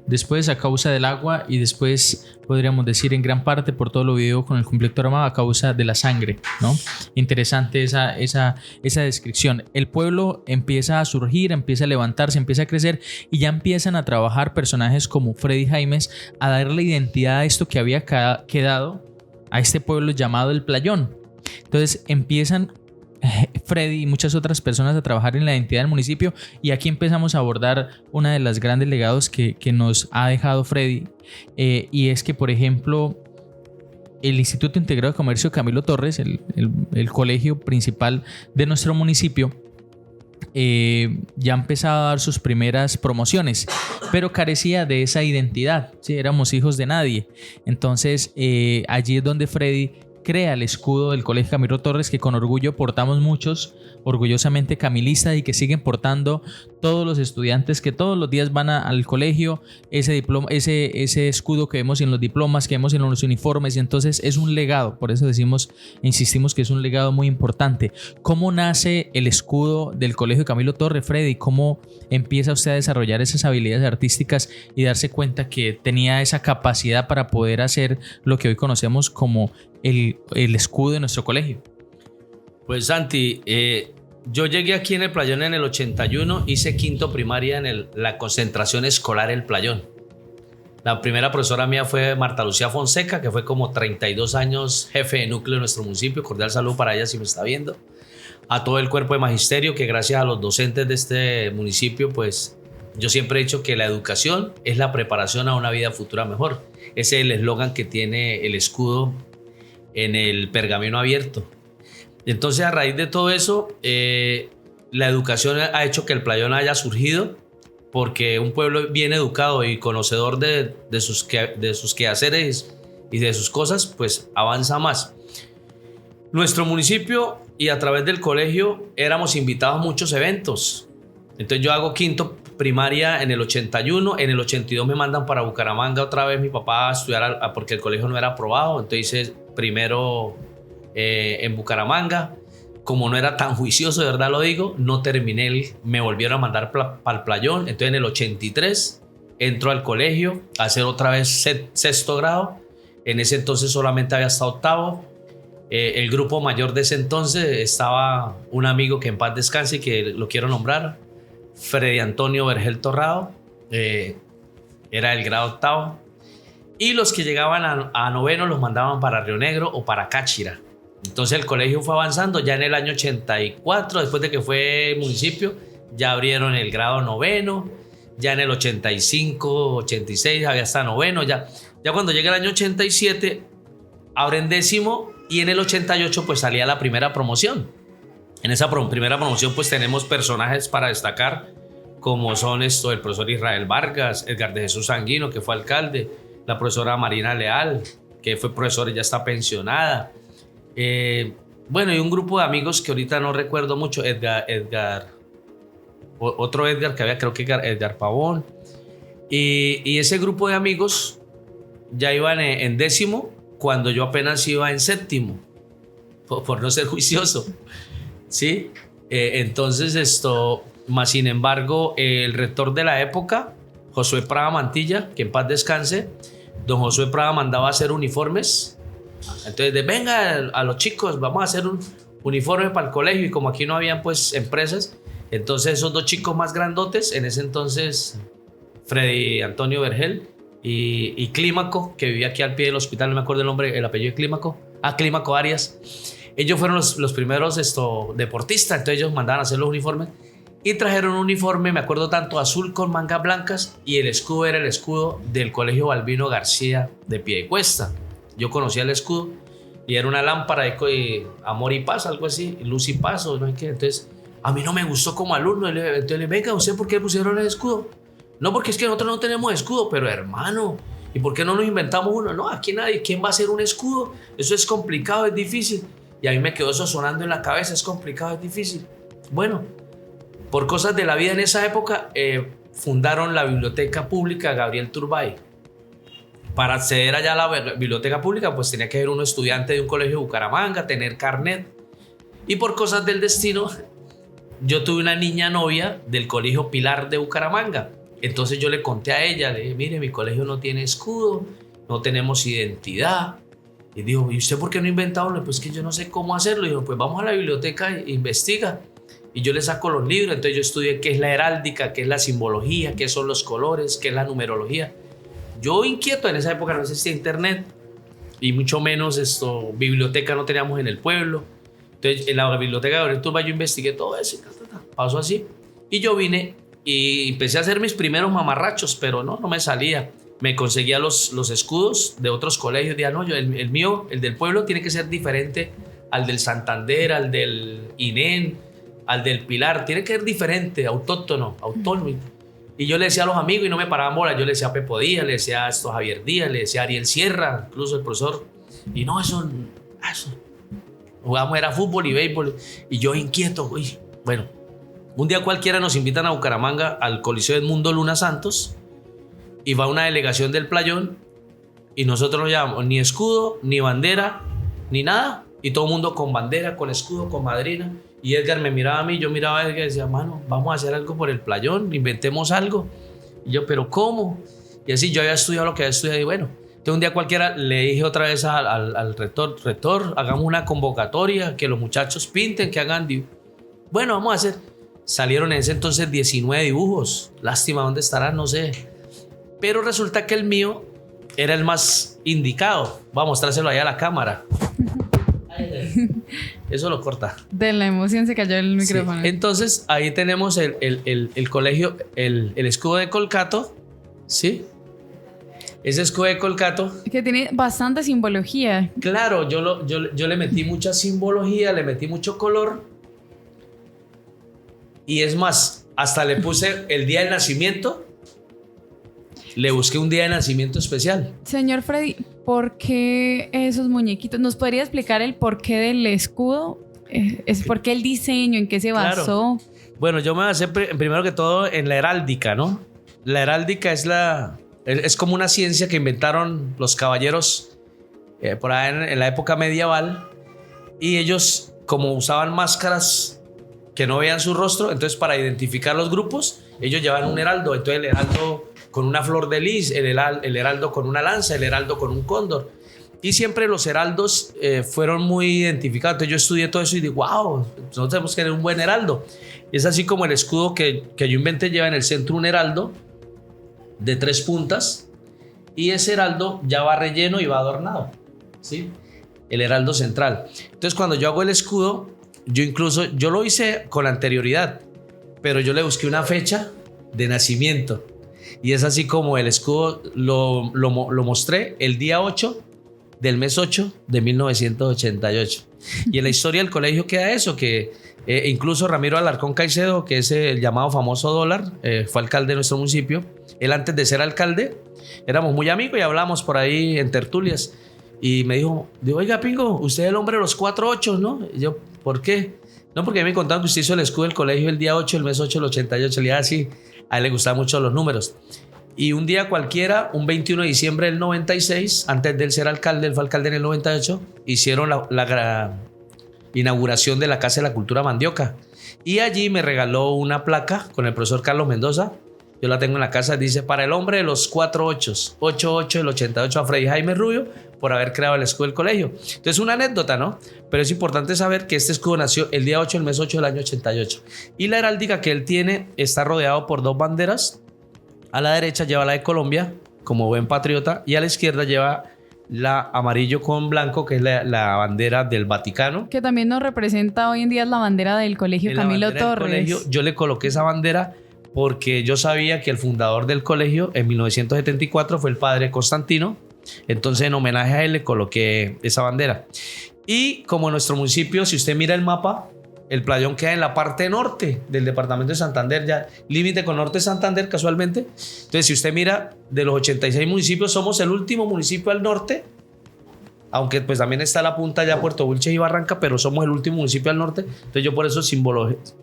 D: después a causa del agua y después podríamos decir en gran parte por todo lo vivido con el conflicto armado a causa de la sangre, ¿no? Interesante esa descripción. El pueblo empieza a surgir, empieza a levantarse, empieza a crecer y ya empiezan a trabajar personajes como Freddy Jaimes a darle identidad a esto que había quedado a este pueblo llamado el Playón. Entonces empiezan Freddy y muchas otras personas a trabajar en la identidad del municipio, y aquí empezamos a abordar una de las grandes legados que nos ha dejado Freddy, y es que por ejemplo el Instituto Integrado de Comercio Camilo Torres, el colegio principal de nuestro municipio, ya empezaba a dar sus primeras promociones, pero carecía de esa identidad, ¿sí? Éramos hijos de nadie. Entonces allí es donde Freddy crea el escudo del Colegio Camilo Torres, que con orgullo portamos muchos, orgullosamente camilistas, y que siguen portando todos los estudiantes que todos los días van al colegio, ese diploma, ese escudo que vemos en los diplomas, que vemos en los uniformes, y entonces es un legado. Por eso decimos e insistimos que es un legado muy importante. ¿Cómo nace el escudo del Colegio Camilo Torres, Freddy? ¿Cómo empieza usted a desarrollar esas habilidades artísticas y darse cuenta que tenía esa capacidad para poder hacer lo que hoy conocemos como el escudo de nuestro colegio?
E: Pues Santi, yo llegué aquí en el Playón en el 81, hice quinto primaria en la concentración escolar El Playón. La primera profesora mía fue Marta Lucía Fonseca, que fue como 32 años jefe de núcleo de nuestro municipio. Cordial saludo para ella si me está viendo. A todo el cuerpo de magisterio, que gracias a los docentes de este municipio, pues yo siempre he dicho que la educación es la preparación a una vida futura mejor. Ese es el eslogan que tiene el escudo en el pergamino abierto. Entonces, a raíz de todo eso, la educación ha hecho que el Playón haya surgido, porque un pueblo bien educado y conocedor de sus quehaceres y de sus cosas, pues avanza más. Nuestro municipio, y a través del colegio, éramos invitados a muchos eventos. Entonces yo hago quinto primaria en el 81, en el 82 me mandan para Bucaramanga otra vez mi papá a estudiar porque el colegio no era aprobado. Entonces hice primero en Bucaramanga. Como no era tan juicioso, de verdad lo digo, no terminé, me volvieron a mandar para el Playón. Entonces en el 83 entro al colegio a hacer otra vez sexto grado. En ese entonces solamente había hasta octavo. El grupo mayor de ese entonces estaba un amigo que en paz descanse y que lo quiero nombrar, Freddy Antonio Vergel Torrado, era el grado octavo, y los que llegaban a noveno los mandaban para Río Negro o para Cáchira. Entonces el colegio fue avanzando. Ya en el año 84, después de que fue municipio, ya abrieron el grado noveno. Ya en el 85, 86 había hasta noveno. Ya cuando llega el año 87 abren décimo, y en el 88 pues salía la primera promoción. En esa primera promoción pues tenemos personajes para destacar, como son el profesor Israel Vargas, Edgar de Jesús Sanguino, que fue alcalde, la profesora Marina Leal, que fue profesora y ya está pensionada. Bueno, y un grupo de amigos que ahorita no recuerdo mucho, otro Edgar que había, creo que Edgar Pavón, y ese grupo de amigos ya iban en décimo cuando yo apenas iba en séptimo, por no ser juicioso, ¿sí? Entonces más sin embargo, el rector de la época, Josué Prada Mantilla, que en paz descanse, don Josué Prada mandaba a hacer uniformes. Entonces, venga a los chicos, vamos a hacer un uniforme para el colegio, y como aquí no habían pues empresas, entonces esos dos chicos más grandotes, en ese entonces Freddy Antonio Vergel y Clímaco, que vivía aquí al pie del hospital, no me acuerdo el nombre, el apellido de Clímaco. Clímaco Arias. Ellos fueron los primeros deportistas, entonces ellos mandaban a hacer los uniformes y trajeron un uniforme, me acuerdo tanto, azul con mangas blancas, y el escudo era el escudo del Colegio Balbino García de Piedecuesta. Yo conocía el escudo y era una lámpara de amor y paz, algo así, luz y paz, o no sé qué. Entonces a mí no me gustó como alumno. Entonces le venga, ¿usted por qué pusieron el escudo? No, porque es que nosotros no tenemos escudo. Pero hermano, ¿y por qué no nos inventamos uno? No, aquí nadie. ¿Quién va a hacer un escudo? Eso es complicado, es difícil. Y a mí me quedó eso sonando en la cabeza. Es complicado, es difícil. Bueno, por cosas de la vida en esa época, fundaron la Biblioteca Pública Gabriel Turbay. Para acceder allá a la biblioteca pública, pues tenía que ser uno estudiante de un colegio de Bucaramanga, tener carnet. Y por cosas del destino, yo tuve una niña novia del colegio Pilar de Bucaramanga. Entonces yo le conté a ella, le dije, mire, mi colegio no tiene escudo, no tenemos identidad. Y dijo, ¿y usted por qué no inventa uno? Pues que yo no sé cómo hacerlo. Y dijo, pues vamos a la biblioteca e investiga. Y yo le saco los libros. Entonces yo estudié qué es la heráldica, qué es la simbología, qué son los colores, qué es la numerología. Yo inquieto, en esa época no existía internet y mucho menos biblioteca no teníamos en el pueblo. Entonces en la biblioteca de Gabriel Turbay yo investigué todo eso y pasó así. Y yo vine y empecé a hacer mis primeros mamarrachos, pero no me salía. Me conseguía los escudos de otros colegios. Decía, no, el mío, el del pueblo, tiene que ser diferente al del Santander, al del INEN, al del Pilar. Tiene que ser diferente, autóctono. Y yo le decía a los amigos y no me paraban bola. Yo le decía a Pepo Díaz, le decía a Javier Díaz, le decía a Ariel Sierra, incluso el profesor. Y no, eso. Jugábamos, era fútbol y béisbol. Y yo inquieto, uy. Bueno, un día cualquiera nos invitan a Bucaramanga al Coliseo Edmundo Luna Santos y va una delegación del Playón y nosotros no llevamos ni escudo, ni bandera, ni nada. Y todo el mundo con bandera, con escudo, con madrina. Y Edgar me miraba a mí, yo miraba a Edgar y decía, mano, vamos a hacer algo por el Playón, inventemos algo. Y yo, ¿pero cómo? Y así yo había estudiado lo que había estudiado y bueno. Entonces un día cualquiera le dije otra vez al rector, hagamos una convocatoria, que los muchachos pinten, que hagan bueno, vamos a hacer. Salieron en ese entonces 19 dibujos. Lástima, ¿dónde estarán? No sé. Pero resulta que el mío era el más indicado. Voy a mostrárselo allá a la cámara. Eso lo corta.
C: De la emoción se cayó el micrófono.
E: Sí. Entonces ahí tenemos el colegio, el escudo de Colcato. ¿Sí? Ese escudo de Colcato.
C: Que tiene bastante simbología.
E: Claro, yo le metí mucha simbología, le metí mucho color. Y es más, hasta le puse el día del nacimiento. Le busqué un día de nacimiento especial.
C: Señor Freddy, ¿por qué esos muñequitos? ¿Nos podría explicar el porqué del escudo? ¿Por qué el diseño? ¿En qué se basó?
E: Claro. Bueno, yo me basé primero que todo en la heráldica, ¿no? La heráldica es como una ciencia que inventaron los caballeros por ahí en la época medieval. Y ellos, como usaban máscaras que no veían su rostro, entonces para identificar los grupos, ellos llevaban un heraldo. Entonces el heraldo con una flor de lis, el heraldo con una lanza, el heraldo con un cóndor. Y siempre los heraldos fueron muy identificados. Entonces yo estudié todo eso y digo, wow, nosotros tenemos que tener un buen heraldo. Es así como el escudo que yo inventé lleva en el centro un heraldo de 3 puntas y ese heraldo ya va relleno y va adornado, ¿sí? El heraldo central. Entonces cuando yo hago el escudo, yo lo hice con anterioridad, pero yo le busqué una fecha de nacimiento. Y es así como el escudo lo mostré el día 8 del mes 8 de 1988. Y en la historia del colegio queda eso, que incluso Ramiro Alarcón Caicedo, que es el llamado famoso dólar, fue alcalde de nuestro municipio. Él antes de ser alcalde, éramos muy amigos y hablábamos por ahí en tertulias. Y me dijo, oiga Pingo, usted es el hombre de los 4 8, ¿no? Y yo, ¿por qué? No, porque a mí me contaron que usted hizo el escudo del colegio el día 8 del mes 8 del 88. Le dije, sí, a él le gustaban mucho los números. Y un día cualquiera, un 21 de diciembre del 96, antes de él ser alcalde, él fue alcalde en el 98, hicieron la inauguración de la Casa de la Cultura Mandioca. Y allí me regaló una placa con el profesor Carlos Mendoza. Yo la tengo en la casa, dice, para el hombre de los 4 8, 8 del 88 a Freddy Jaime Rubio, por haber creado el escudo del colegio. Entonces una anécdota, ¿no? Pero es importante saber que este escudo nació el día 8 del mes 8 del año 88. Y la heráldica que él tiene está rodeado por 2 banderas. A la derecha lleva la de Colombia, como buen patriota, y a la izquierda lleva la amarillo con blanco, que es la bandera del Vaticano.
C: Que también nos representa hoy en día la bandera del Colegio Camilo Torres.
E: Yo le coloqué esa bandera porque yo sabía que el fundador del colegio en 1974 fue el padre Constantino. Entonces, en homenaje a él le coloqué esa bandera. Y como nuestro municipio, si usted mira el mapa, el Playón queda en la parte norte del departamento de Santander, ya límite con norte de Santander casualmente. Entonces, si usted mira, de los 86 municipios, somos el último municipio al norte, aunque pues también está la punta ya Puerto Wilches y Barranca, pero somos el último municipio al norte. Entonces yo por eso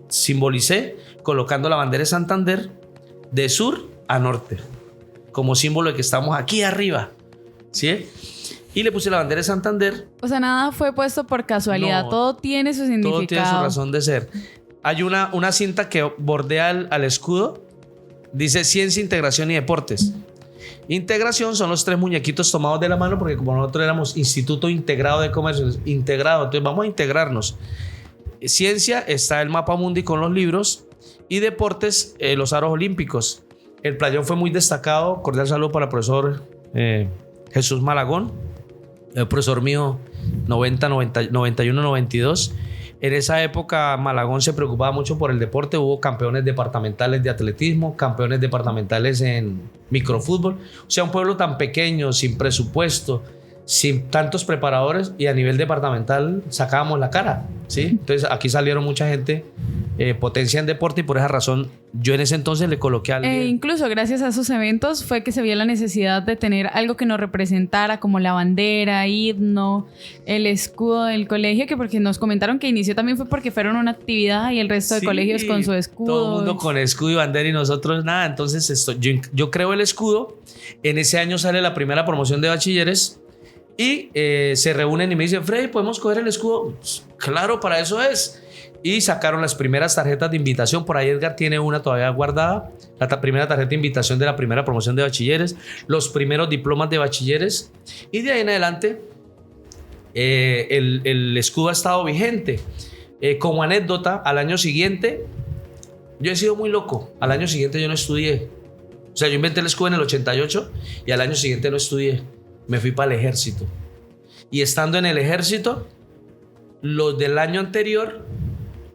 E: simbolicé colocando la bandera de Santander de sur a norte, como símbolo de que estamos aquí arriba, ¿sí? Y le puse la bandera de Santander.
C: O sea, nada fue puesto por casualidad,
E: No,
C: todo tiene su significado.
E: Todo tiene su razón de ser. Hay una cinta que bordea al escudo, dice Ciencia, Integración y Deportes. Integración son los 3 muñequitos tomados de la mano, porque como nosotros éramos Instituto Integrado de Comercio, integrado, entonces vamos a integrarnos. Ciencia está el mapa mundi con los libros, y deportes, los aros olímpicos. El Playón fue muy destacado. Cordial saludo para el profesor Jesús Malagón, el profesor mío 90, 91, 92. En esa época Malagón se preocupaba mucho por el deporte. Hubo campeones departamentales de atletismo, campeones departamentales en microfútbol. O sea, un pueblo tan pequeño, sin presupuesto, sin tantos preparadores, y a nivel departamental sacábamos la cara, ¿sí? Entonces aquí salieron mucha gente, potencia en deporte, y por esa razón yo en ese entonces le coloqué a alguien.
C: Incluso gracias a esos eventos fue que se vio la necesidad de tener algo que nos representara, como la bandera, himno, el escudo del colegio, que porque nos comentaron que inició también fue porque fueron una actividad y el resto de colegios con su escudo.
E: Todo el mundo con escudo y bandera y nosotros nada. Entonces yo creo el escudo. En ese año sale la primera promoción de bachilleres. Y se reúnen y me dicen, Freddy, ¿podemos coger el escudo? Pues, claro, para eso es. Y sacaron las primeras tarjetas de invitación. Por ahí Edgar tiene una todavía guardada. La primera tarjeta de invitación de la primera promoción de bachilleres. Los primeros diplomas de bachilleres. Y de ahí en adelante, el escudo ha estado vigente. Como anécdota, al año siguiente, yo he sido muy loco. Al año siguiente yo no estudié. O sea, yo inventé el escudo en el 88 y al año siguiente no estudié. Me fui para el ejército. Y estando en el ejército, los del año anterior,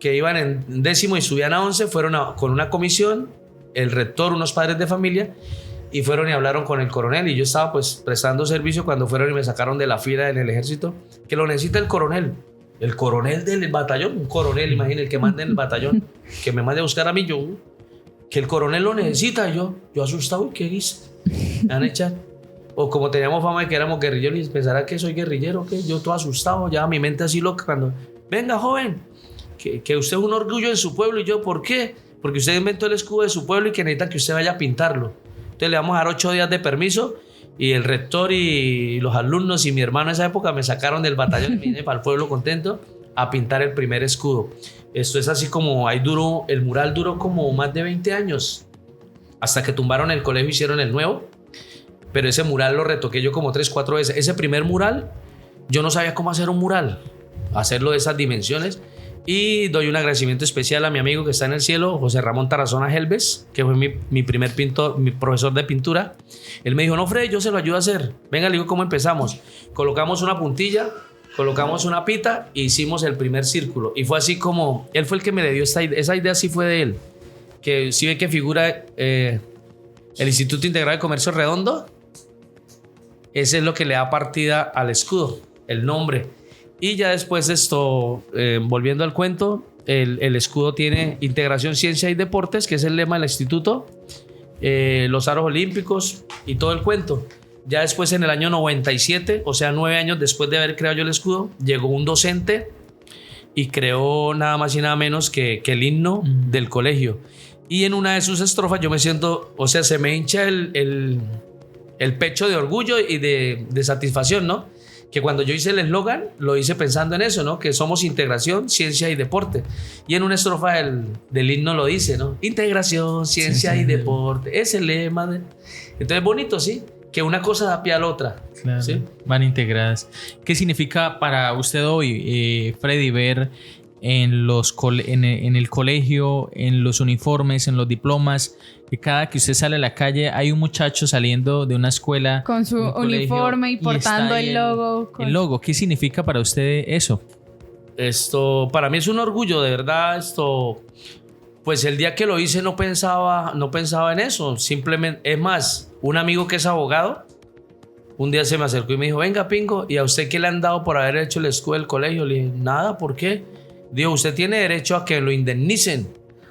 E: que iban en 10º y subían a 11, fueron con una comisión, el rector, unos padres de familia, y fueron y hablaron con el coronel. Y yo estaba pues prestando servicio cuando fueron y me sacaron de la fila en el ejército, que lo necesita el coronel del batallón, un coronel, imagínate, el que manda en el batallón, que me mande a buscar a mí, yo, que el coronel lo necesita. Yo asustado, ¿qué hice? Me van a echar. O como teníamos fama de que éramos guerrilleros, y pensará que soy guerrillero, que yo todo asustado, ya mi mente así loca cuando, venga joven, que usted es un orgullo en su pueblo. Y yo, ¿por qué? Porque usted inventó el escudo de su pueblo y que necesita que usted vaya a pintarlo. Entonces le vamos a dar 8 días de permiso, y el rector y los alumnos y mi hermano en esa época me sacaron del batallón y me vine para el pueblo contento a pintar el primer escudo. Esto es así como, ahí duró, el mural duró como más de 20 años, hasta que tumbaron el colegio y hicieron el nuevo. Pero ese mural lo retoqué yo como 3, 4 veces. Ese primer mural, yo no sabía cómo hacer un mural, hacerlo de esas dimensiones. Y doy un agradecimiento especial a mi amigo que está en el cielo, José Ramón Tarazona Helves, que fue mi primer pintor, mi profesor de pintura. Él me dijo, no, Fred, yo se lo ayudo a hacer. Venga, le digo cómo empezamos. Colocamos una puntilla, colocamos una pita e hicimos el primer círculo. Y fue así como, él fue el que me le dio esa idea, sí fue de él. Que si ve que figura el Instituto Integrado de Comercio Redondo, ese es lo que le da partida al escudo, el nombre. Y ya después de esto, volviendo al cuento, el escudo tiene integración, ciencia y deportes, que es el lema del instituto, los aros olímpicos y todo el cuento. Ya después, en el año 97, o sea, 9 años después de haber creado yo el escudo, llegó un docente y creó nada más y nada menos que el himno del colegio. Y en una de sus estrofas yo me siento, o sea, se me hincha el pecho de orgullo y de satisfacción, ¿no? Que cuando yo hice el eslogan, lo hice pensando en eso, ¿no? Que somos integración, ciencia y deporte. Y en una estrofa del himno lo dice, ¿no? Integración, ciencia y deporte. Es el lema. Entonces, bonito, ¿sí? Que una cosa da pie a la otra.
D: Claro,
E: ¿sí?
D: Van integradas. ¿Qué significa para usted hoy, Freddy, ver en el colegio, en los uniformes, en los diplomas, que cada que usted sale a la calle hay un muchacho saliendo de una escuela
C: con su uniforme y portando el logo.
D: El logo, ¿qué significa para usted eso?
E: Esto para mí es un orgullo, de verdad. Pues el día que lo hice no pensaba en eso. Simplemente, es más, un amigo que es abogado, un día se me acercó y me dijo: venga, Pingo, ¿y a usted qué le han dado por haber hecho el escudo del colegio? Le dije: nada, ¿por qué? Dijo: usted tiene derecho a que lo indemnicen.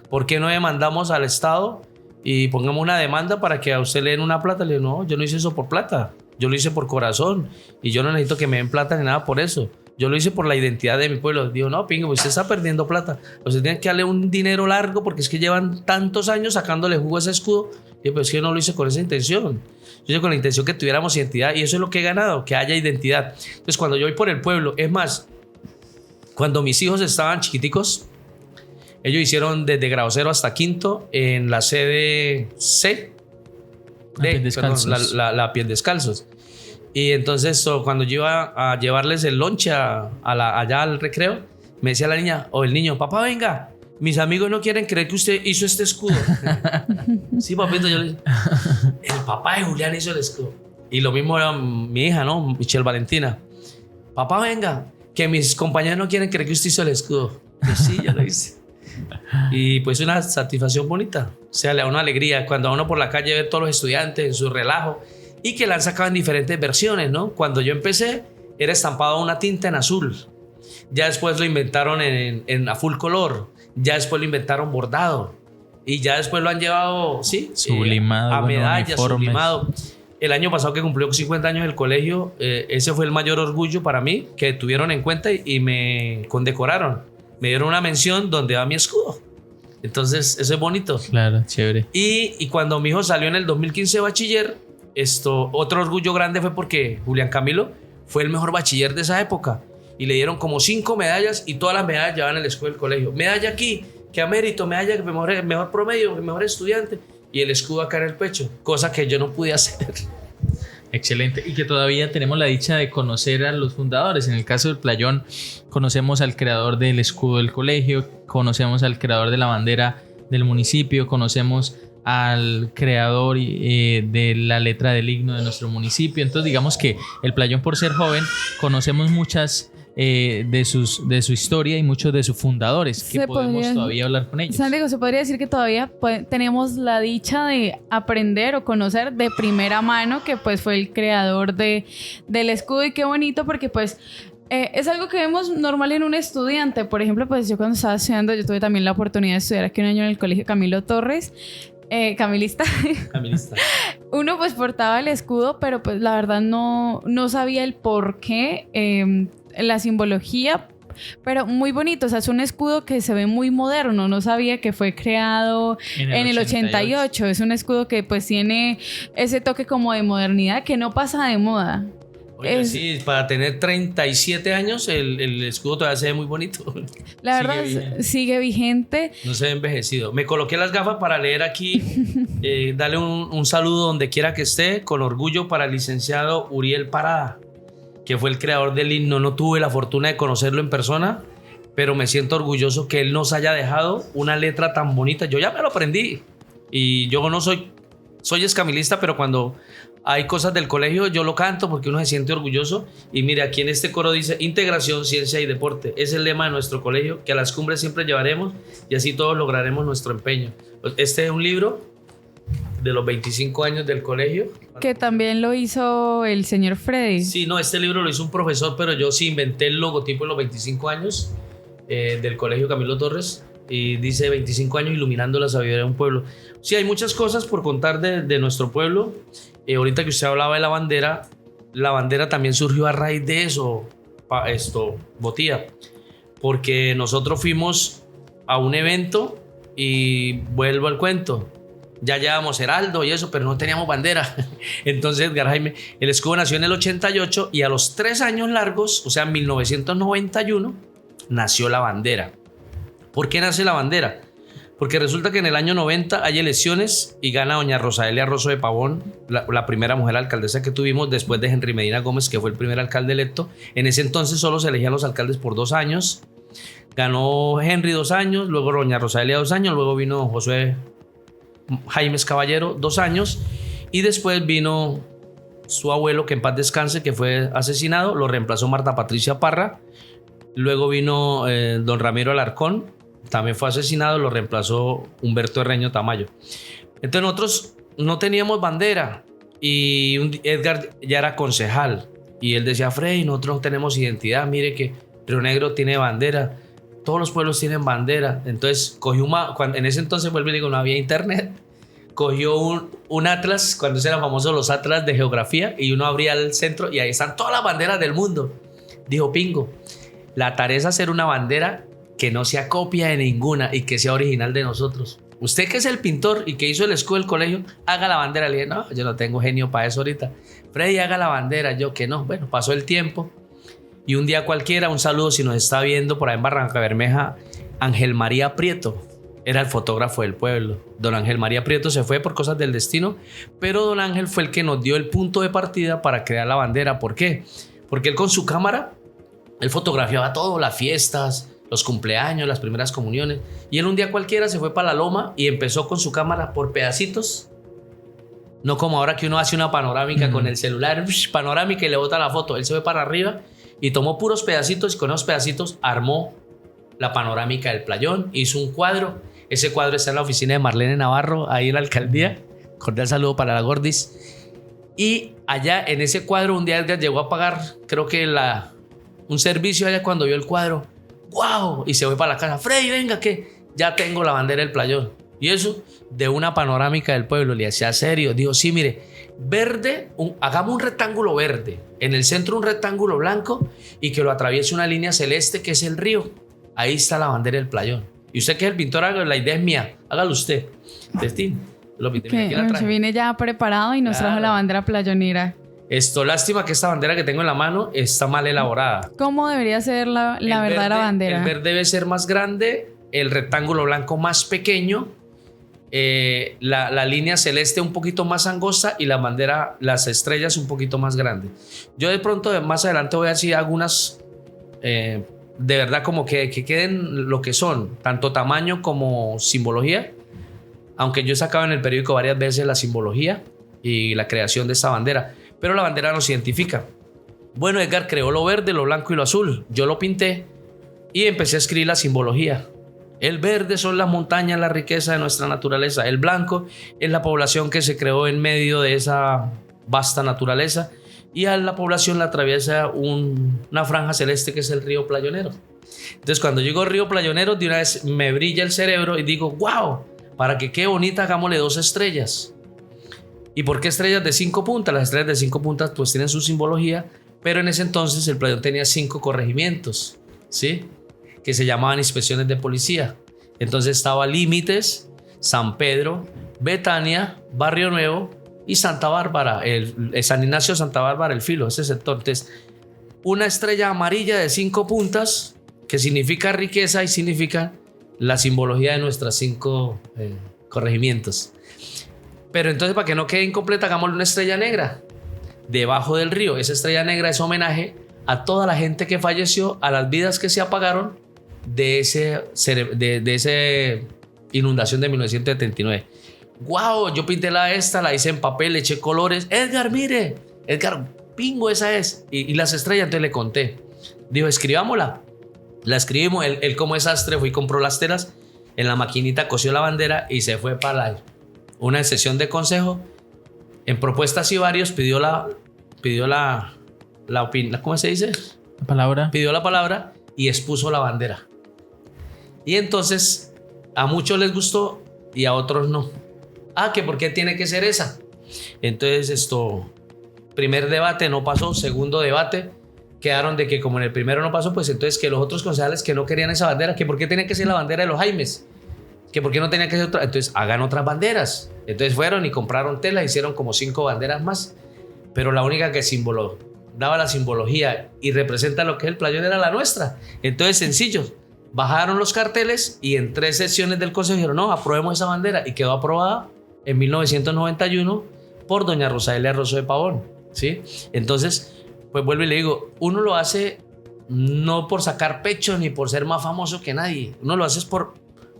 E: ¿Por qué no demandamos al Estado y pongamos una demanda para que a usted le den una plata? Le dije: no, yo no hice eso por plata, yo lo hice por corazón y yo no necesito que me den plata ni nada por eso. Yo lo hice por la identidad de mi pueblo. Digo: no, Pingo, usted está perdiendo plata. Usted tiene que darle un dinero largo porque es que llevan tantos años sacándole jugo a ese escudo. Y pues que yo no lo hice con esa intención. Yo hice con la intención que tuviéramos identidad, y eso es lo que he ganado, que haya identidad. Entonces, cuando yo voy por el pueblo, es más, cuando mis hijos estaban chiquiticos, ellos hicieron desde grado 0 hasta quinto en la sede C, la Pies Descalzos. Y entonces cuando yo iba a llevarles el lonche allá al recreo, me decía la niña o el niño: papá, venga, mis amigos no quieren creer que usted hizo este escudo. Sí, papito, yo le dije: el papá de Julián hizo el escudo. Y lo mismo era mi hija, ¿no? Michelle Valentina: papá, venga, que mis compañeros no quieren creer que usted hizo el escudo. Y sí, yo lo hice. Y pues una satisfacción bonita. O sea, le da una alegría cuando a uno por la calle ve a todos los estudiantes en su relajo y que la han sacado en diferentes versiones, ¿no? Cuando yo empecé era estampado una tinta en azul. Ya después lo inventaron en a full color. Ya después lo inventaron bordado. Y ya después lo han llevado, sí,
D: sublimado,
E: a medallas,
D: uniformes.
E: sublimado. El año pasado que cumplió 50 años el colegio, ese fue el mayor orgullo para mí, que tuvieron en cuenta y me condecoraron. Me dieron una mención donde va mi escudo. Entonces, eso es bonito.
D: Claro, chévere.
E: Y cuando mi hijo salió en el 2015 de bachiller, otro orgullo grande fue porque Julián Camilo fue el mejor bachiller de esa época. Y le dieron como 5 medallas y todas las medallas llevaban el escudo del colegio. Medalla aquí, que a mérito, medalla que mejor promedio, mejor estudiante. Y el escudo acá en el pecho, cosa que yo no pude hacer.
D: Excelente. Y que todavía tenemos la dicha de conocer a los fundadores. En el caso del Playón, conocemos al creador del escudo del colegio, conocemos al creador de la bandera del municipio, conocemos al creador de la letra del himno de nuestro municipio. Entonces, digamos que el Playón, por ser joven, conocemos muchas de su historia y muchos de sus fundadores, que podemos todavía hablar con ellos.
C: Santiago, se podría decir que todavía tenemos la dicha de aprender o conocer de primera mano que pues fue el creador del escudo. Y qué bonito, porque pues es algo que vemos normal en un estudiante. Por ejemplo, pues yo cuando estaba estudiando, yo tuve también la oportunidad de estudiar aquí un año en el colegio Camilo Torres, Camilista. Uno pues portaba el escudo, pero pues la verdad no sabía el por qué, la simbología, pero muy bonito. O sea, es un escudo que se ve muy moderno. No sabía que fue creado en el 88. Es un escudo que pues tiene ese toque como de modernidad que no pasa de moda.
E: Oye, sí, para tener 37 años el escudo todavía se ve muy bonito.
C: La verdad, sigue vigente.
E: No se ve envejecido. Me coloqué las gafas para leer aquí. Dale un saludo donde quiera que esté, con orgullo, para el licenciado Uriel Parada, que fue el creador del himno. No tuve la fortuna de conocerlo en persona, pero me siento orgulloso que él nos haya dejado una letra tan bonita. Yo ya me lo aprendí. Y yo no soy escamilista, pero cuando hay cosas del colegio yo lo canto porque uno se siente orgulloso. Y mire, aquí en este coro dice: integración, ciencia y deporte. Es el lema de nuestro colegio, que a las cumbres siempre llevaremos y así todos lograremos nuestro empeño. Este es un libro de los 25 años del colegio,
C: que también lo hizo el señor Freddy.
E: Sí, no, este libro lo hizo un profesor, pero yo sí inventé el logotipo de los 25 años del colegio Camilo Torres. Y dice: 25 años iluminando la sabiduría de un pueblo. Sí, hay muchas cosas por contar de nuestro pueblo. Ahorita que usted hablaba de la bandera también surgió a raíz de eso, Botía, porque nosotros fuimos a un evento y vuelvo al cuento. Ya llevábamos heraldo y eso, pero no teníamos bandera. Entonces, Edgar Jaime, el escudo nació en el 88 y a los 3 años largos, o sea, en 1991, nació la bandera. ¿Por qué nace la bandera? Porque resulta que en el año 90 hay elecciones y gana doña Rosadelia Rosso de Pavón, la primera mujer alcaldesa que tuvimos después de Henry Medina Gómez, que fue el primer alcalde electo. En ese entonces solo se elegían los alcaldes por 2 años. Ganó Henry 2 años, luego doña Rosalia 2 años, luego vino José Jaimes Caballero 2 años y después vino su abuelo, que en paz descanse, que fue asesinado, lo reemplazó Marta Patricia Parra. Luego vino don Ramiro Alarcón, también fue asesinado, lo reemplazó Humberto Herreño Tamayo. Entonces nosotros no teníamos bandera y Edgar ya era concejal y él decía: Freddy, nosotros no tenemos identidad, mire que Río Negro tiene bandera, todos los pueblos tienen bandera. Entonces cogió en ese entonces, vuelvo y digo, no había internet, cogió un atlas, cuando eran famosos los atlas de geografía, y uno abría el centro y ahí están todas las banderas del mundo. Dijo: Pingo, la tarea es hacer una bandera que no sea copia de ninguna y que sea original de nosotros. Usted, que es el pintor y que hizo el escudo del colegio, haga la bandera. Le dije: no, yo no tengo genio para eso ahorita. Freddy, haga la bandera. Yo que no. Bueno, pasó el tiempo y un día cualquiera, un saludo si nos está viendo por ahí en Barranca Bermeja, Ángel María Prieto era el fotógrafo del pueblo. Don Ángel María Prieto se fue por cosas del destino, pero don Ángel fue el que nos dio el punto de partida para crear la bandera. ¿Por qué? Porque él con su cámara, él fotografiaba todo, las fiestas, los cumpleaños, las primeras comuniones, y él un día cualquiera se fue para la loma y empezó con su cámara por pedacitos, no como ahora que uno hace una panorámica con el celular, panorámica, y le bota la foto. Él se fue para arriba y tomó puros pedacitos, y con esos pedacitos armó la panorámica del playón, hizo un cuadro. Ese cuadro está en la oficina de Marlene Navarro, ahí en la alcaldía. Cordial saludo para la Gordis. Y allá en ese cuadro un día Edgar llegó a pagar, creo que un servicio allá. Cuando vio el cuadro, ¡wow! Y se fue para la casa: Freddy, venga que ya tengo la bandera del playón. Y eso de una panorámica del pueblo. Le hacía serio. Dijo: sí, mire, verde, hagamos un rectángulo verde, en el centro un rectángulo blanco y que lo atraviese una línea celeste que es el río. Ahí está la bandera del playón. Y usted, que es el pintor, la idea es mía, hágalo usted. Destín, lo pinté, aquí la traje.
C: Se viene ya preparado y nos trajo la bandera playonera.
E: Lástima que esta bandera que tengo en la mano está mal elaborada.
C: ¿Cómo debería ser la verdadera bandera?
E: El verde debe ser más grande, el rectángulo blanco más pequeño, la línea celeste un poquito más angosta y la bandera, las estrellas un poquito más grande. Yo de pronto más adelante voy a decir algunas de verdad como que queden lo que son, tanto tamaño como simbología, aunque yo he sacado en el periódico varias veces la simbología y la creación de esta bandera, pero la bandera nos identifica. Bueno, Edgar creó lo verde, lo blanco y lo azul. Yo lo pinté y empecé a escribir la simbología. El verde son las montañas, la riqueza de nuestra naturaleza. El blanco es la población que se creó en medio de esa vasta naturaleza. Y a la población la atraviesa una franja celeste que es el río Playonero. Entonces, cuando llego al río Playonero, de una vez me brilla el cerebro y digo: wow, para que quede bonita, hagámosle 2 estrellas. ¿Y por qué estrellas de 5 puntas? Las estrellas de 5 puntas pues tienen su simbología, pero en ese entonces el playón tenía 5 corregimientos, ¿sí? Que se llamaban inspecciones de policía. Entonces estaba Límites, San Pedro, Betania, Barrio Nuevo y Santa Bárbara, San Ignacio, Santa Bárbara, El Filo, ese sector. Entonces, una estrella amarilla de 5 puntas que significa riqueza y significa la simbología de nuestros 5 corregimientos. Pero entonces, para que no quede incompleta, hagámosle una estrella negra debajo del río. Esa estrella negra es homenaje a toda la gente que falleció, a las vidas que se apagaron de esa inundación de 1979. ¡Wow! Yo pinté la hice en papel, le eché colores. Edgar, mire, Edgar, Pingo, esa es. Y las estrellas, entonces le conté. Dijo: escribámosla. La escribimos. Él como es sastre, fue y compró las telas. En la maquinita cosió la bandera y se fue para una sesión de consejo. En propuestas y varios pidió la opinión. ¿Cómo se dice?
D: La palabra.
E: Pidió la palabra y expuso la bandera. Y entonces a muchos les gustó y a otros no. Que ¿por qué tiene que ser esa? Entonces primer debate no pasó, segundo debate quedaron de que como en el primero no pasó, pues entonces que los otros concejales que no querían esa bandera, que por qué tenía que ser la bandera de los Jaimes, que por qué no tenía que ser otra, entonces hagan otras banderas. Entonces fueron y compraron tela, hicieron como 5 banderas más, pero la única que daba la simbología y representa lo que es el playón era la nuestra. Entonces, sencillo, bajaron los carteles y en 3 sesiones del consejo dijeron: no, aprobemos esa bandera, y quedó aprobada en 1991 por doña Rosalia Rosso de Pavón, ¿sí? Entonces, pues vuelvo y le digo, uno lo hace no por sacar pecho ni por ser más famoso que nadie. Uno lo hace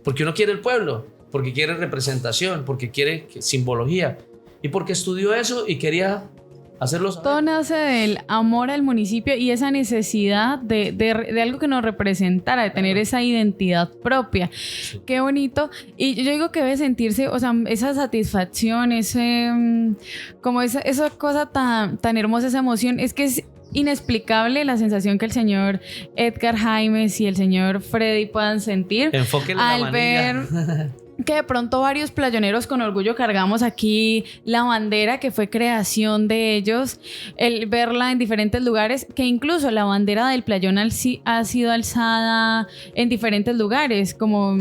E: porque uno quiere el pueblo, porque quiere representación, porque quiere simbología y porque estudió eso y quería hacerlo saber.
C: Todo nace del amor al municipio y esa necesidad de algo que nos representara, de tener esa identidad propia. Sí. Qué bonito. Y yo digo que debe sentirse, o sea, esa satisfacción, como esa cosa tan hermosa, esa emoción, es que es inexplicable la sensación que el señor Edgar Jaimes y el señor Freddy puedan sentir al ver que de pronto varios playoneros con orgullo cargamos aquí la bandera que fue creación de ellos, el verla en diferentes lugares, que incluso la bandera del playón ha sido alzada en diferentes lugares, como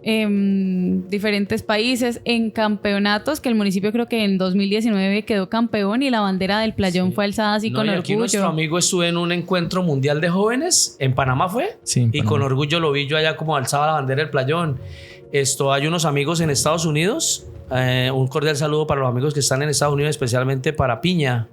C: en diferentes países, en campeonatos, que el municipio creo que en 2019 quedó campeón y la bandera del playón fue alzada así con orgullo. Aquí
E: nuestro amigo estuvo en un encuentro mundial de jóvenes, en Panamá fue, sí, y con orgullo lo vi yo allá como alzaba la bandera del playón. Hay unos amigos en Estados Unidos, un cordial saludo para los amigos que están en Estados Unidos, especialmente para Piña.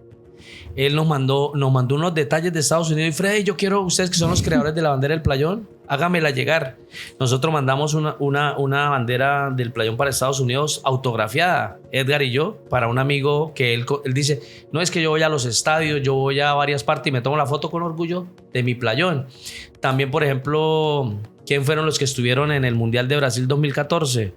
E: Él nos mandó unos detalles de Estados Unidos y Freddy, yo quiero, ustedes que son los creadores de la bandera del playón, hágamela llegar. Nosotros mandamos una bandera del playón para Estados Unidos autografiada, Edgar y yo, para un amigo que él dice, no es que yo voy a los estadios, yo voy a varias partes y me tomo la foto con orgullo de mi playón. También, por ejemplo, ¿quién fueron los que estuvieron en el Mundial de Brasil 2014?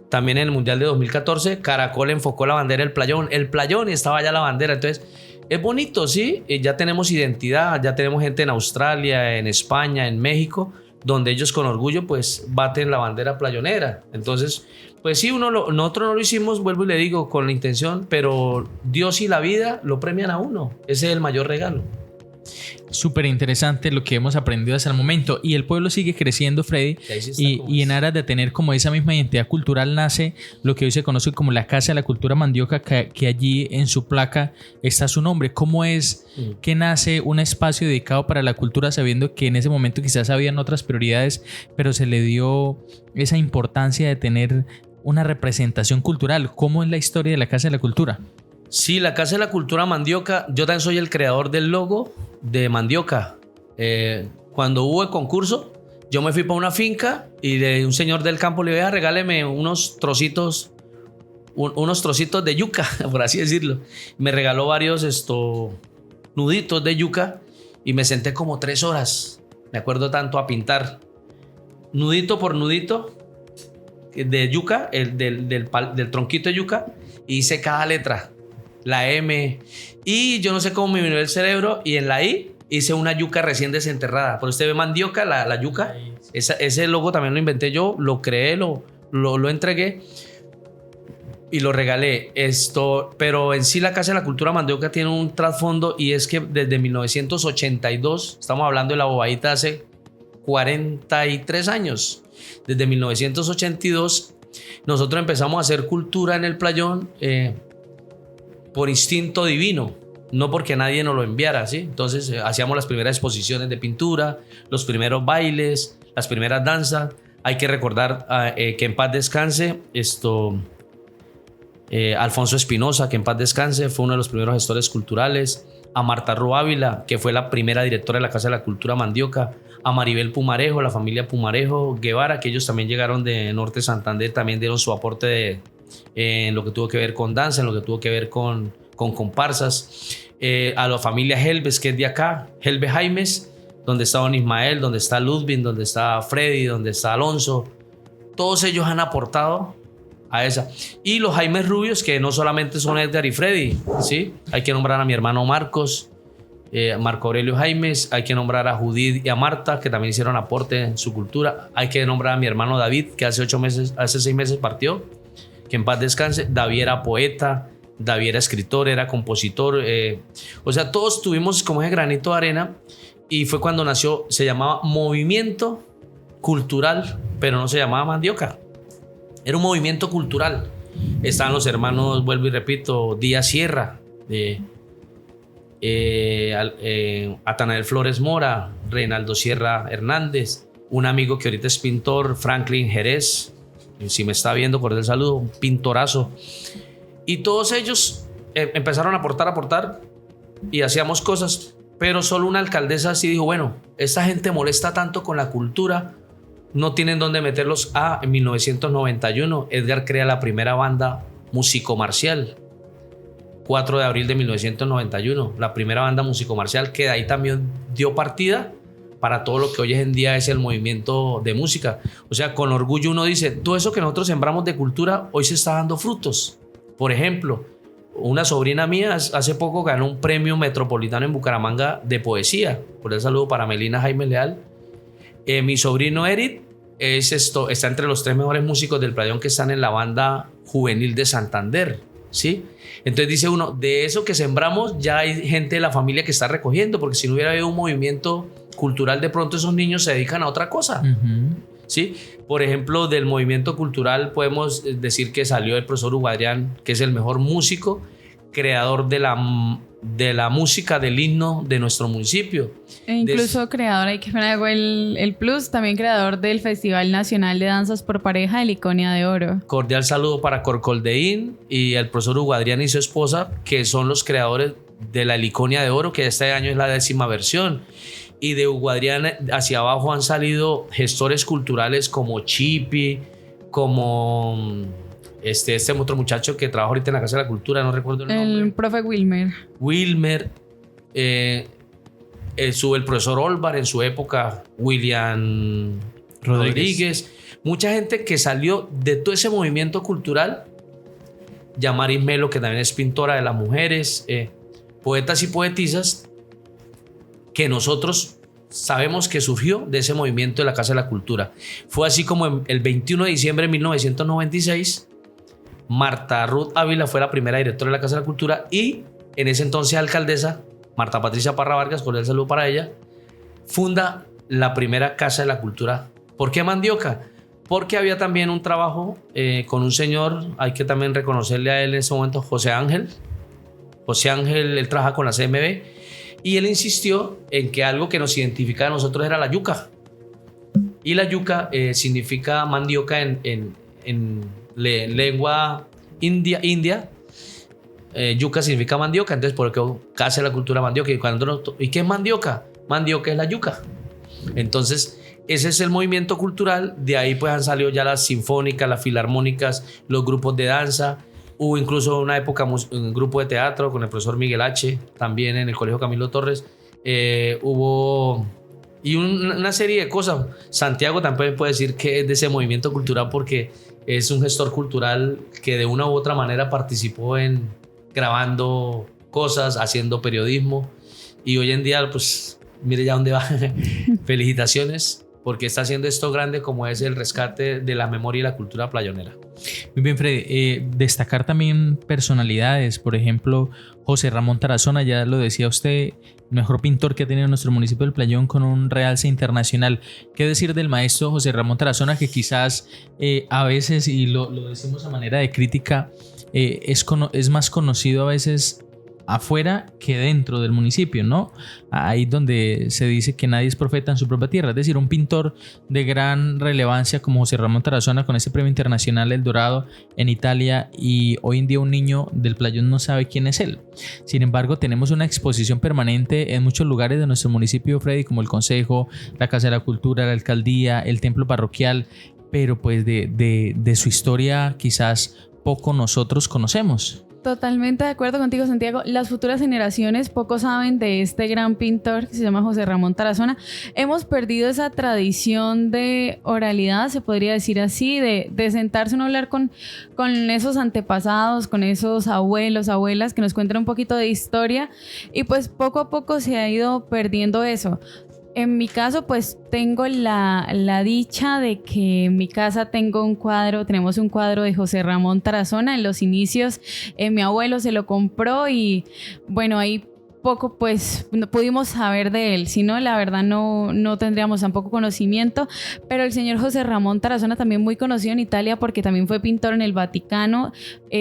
E: También en el Mundial de 2014, Caracol enfocó la bandera del playón. El playón y estaba allá la bandera. Entonces, es bonito, ¿sí? Ya tenemos identidad, ya tenemos gente en Australia, en España, en México, donde ellos con orgullo, pues, baten la bandera playonera. Entonces, pues sí, nosotros no lo hicimos, vuelvo y le digo, con la intención, pero Dios y la vida lo premian a uno. Ese es el mayor regalo.
D: Súper interesante lo que hemos aprendido hasta el momento y el pueblo sigue creciendo, Freddy, y en aras de tener como esa misma identidad cultural nace lo que hoy se conoce como la Casa de la Cultura Mandioca, que allí en su placa está su nombre. ¿Cómo es que nace un espacio dedicado para la cultura, sabiendo que en ese momento quizás habían otras prioridades, pero se le dio esa importancia de tener una representación cultural? ¿Cómo es la historia de la Casa de la Cultura?
E: Sí, la Casa de la Cultura Mandioca, yo también soy el creador del logo de Mandioca. Cuando hubo el concurso, yo me fui para una finca y un señor del campo le dije, regáleme unos trocitos de yuca, por así decirlo. Me regaló varios nuditos de yuca y me senté como 3 horas, me acuerdo tanto, a pintar nudito por nudito de yuca, del tronquito de yuca, y hice cada letra. La M, y yo no sé cómo me vino el cerebro, y en la I hice una yuca recién desenterrada. Pero usted ve Mandioca, la yuca, ese logo también lo inventé yo, lo creé, lo entregué y lo regalé. Pero en sí la Casa de la Cultura Mandioca tiene un trasfondo, y es que desde 1982, estamos hablando de la bobadita hace 43 años, desde 1982 nosotros empezamos a hacer cultura en el playón, por instinto divino, no porque nadie nos lo enviara, ¿sí? Entonces hacíamos las primeras exposiciones de pintura, los primeros bailes, las primeras danzas. Hay que recordar que en paz descanse Alfonso Espinosa, que en paz descanse, fue uno de los primeros gestores culturales, a Marta Roa Ávila, que fue la primera directora de la Casa de la Cultura Mandioca, a Maribel Pumarejo, la familia Pumarejo Guevara, que ellos también llegaron de Norte Santander, también dieron su aporte en lo que tuvo que ver con danza, en lo que tuvo que ver con comparsas. A la familia Helves, que es de acá, Helves Jaimes, donde está don Ismael, donde está Ludwig, donde está Freddy, donde está Alonso. Todos ellos han aportado a esa. Y los Jaimes Rubios, que no solamente son Edgar y Freddy, ¿sí? Hay que nombrar a mi hermano Marcos, Marco Aurelio Jaimes, hay que nombrar a Judith y a Marta, que también hicieron aporte en su cultura. Hay que nombrar a mi hermano David, que hace 6 meses partió, que en paz descanse. David era poeta, David era escritor, era compositor, o sea, todos tuvimos como ese granito de arena, y fue cuando nació, se llamaba Movimiento Cultural, pero no se llamaba Mandioca, era un movimiento cultural. Estaban los hermanos, vuelvo y repito, Díaz Sierra, Atanael Flores Mora, Reinaldo Sierra Hernández, un amigo que ahorita es pintor, Franklin Jerez, si me está viendo, cordial saludo, un pintorazo. Y todos ellos empezaron a aportar y hacíamos cosas. pero solo una alcaldesa sí dijo, bueno, esta gente molesta tanto con la cultura, no tienen dónde meterlos. En 1991 Edgar crea la primera banda músico-marcial, 4 de abril de 1991, la primera banda músico-marcial, que de ahí también dio partida para todo lo que hoy en día es el movimiento de música. O sea, con orgullo uno dice, todo eso que nosotros sembramos de cultura hoy se está dando frutos. Por ejemplo, una sobrina mía hace poco ganó un premio metropolitano en Bucaramanga de poesía. Por el saludo para Melina Jaime Leal. Mi sobrino Eric está entre los 3 mejores músicos del Playón que están en la banda juvenil de Santander, ¿sí? Entonces dice uno, de eso que sembramos ya hay gente de la familia que está recogiendo, porque si no hubiera habido un movimiento cultural, de pronto esos niños se dedican a otra cosa. ¿Sí? Por ejemplo, del movimiento cultural podemos decir que salió el profesor Hugo Adrián, que es el mejor músico, creador de la música del himno de nuestro municipio.
C: E incluso creador, ahí que me hago el plus, también creador del Festival Nacional de Danzas por Pareja de Liconia de Oro.
E: Cordial saludo para Corcoldeín y el profesor Hugo Adrián y su esposa, que son los creadores de la Liconia de Oro, que este año es la 10ª versión. Y de Hugo Adrián hacia abajo han salido gestores culturales como Chipi, como este otro muchacho que trabaja ahorita en la Casa de la Cultura, no recuerdo el nombre.
C: El profe Wilmer.
E: El profesor Olvar en su época, William Rodríguez. Mucha gente que salió de todo ese movimiento cultural. Yamaris Melo, que también es pintora de las mujeres, poetas y poetisas, que nosotros sabemos que surgió de ese movimiento de la Casa de la Cultura. Fue así como el 21 de diciembre de 1996, Marta Ruth Ávila fue la primera directora de la Casa de la Cultura y en ese entonces alcaldesa, Marta Patricia Parra Vargas, cordial saludo para ella, funda la primera Casa de la Cultura. ¿Por qué Mandioca? Porque había también un trabajo con un señor, hay que también reconocerle a él en ese momento, José Ángel. José Ángel, él trabaja con la CMB. Y él insistió en que algo que nos identificaba a nosotros era la yuca. Y la yuca significa mandioca en lengua india. Yuca significa mandioca. Entonces, por qué Casa de la Cultura Mandioca. ¿Y qué es mandioca? Mandioca es la yuca. Entonces, ese es el movimiento cultural. De ahí pues han salido ya las sinfónicas, las filarmónicas, los grupos de danza. Hubo incluso una época un grupo de teatro con el profesor Miguel H., también en el Colegio Camilo Torres. Hubo una serie de cosas. Santiago también puede decir que es de ese movimiento cultural porque es un gestor cultural que de una u otra manera participó en grabando cosas, haciendo periodismo. Y hoy en día, pues, mire ya dónde va. Felicitaciones, porque está haciendo esto grande como es el rescate de la memoria y la cultura playonera.
D: Muy bien, Freddy. Destacar también personalidades, por ejemplo, José Ramón Tarazona, ya lo decía usted, el mejor pintor que ha tenido nuestro municipio del Playón con un realce internacional. ¿Qué decir del maestro José Ramón Tarazona, que quizás a veces, y lo decimos a manera de crítica, es más conocido a veces afuera que dentro del municipio, ¿no? Ahí donde se dice que nadie es profeta en su propia tierra, es decir, un pintor de gran relevancia como José Ramón Tarazona con ese premio internacional El Dorado en Italia, y hoy en día un niño del Playón no sabe quién es él. Sin embargo, tenemos una exposición permanente en muchos lugares de nuestro municipio, Freddy, como el Consejo, la Casa de la Cultura, la Alcaldía, el Templo Parroquial, pero pues de su historia quizás poco nosotros conocemos.
C: Totalmente de acuerdo contigo, Santiago. Las futuras generaciones poco saben de este gran pintor que se llama José Ramón Tarazona. Hemos perdido esa tradición de oralidad, se podría decir así, de sentarse a hablar con esos antepasados, con esos abuelos, abuelas que nos cuentan un poquito de historia, y pues poco a poco se ha ido perdiendo eso. En mi caso, pues tengo la dicha de que en mi casa tenemos un cuadro de José Ramón Tarazona. En los inicios mi abuelo se lo compró y bueno, ahí poco pues no pudimos saber de él, si no la verdad no tendríamos tampoco conocimiento, pero el señor José Ramón Tarazona también muy conocido en Italia porque también fue pintor en el Vaticano.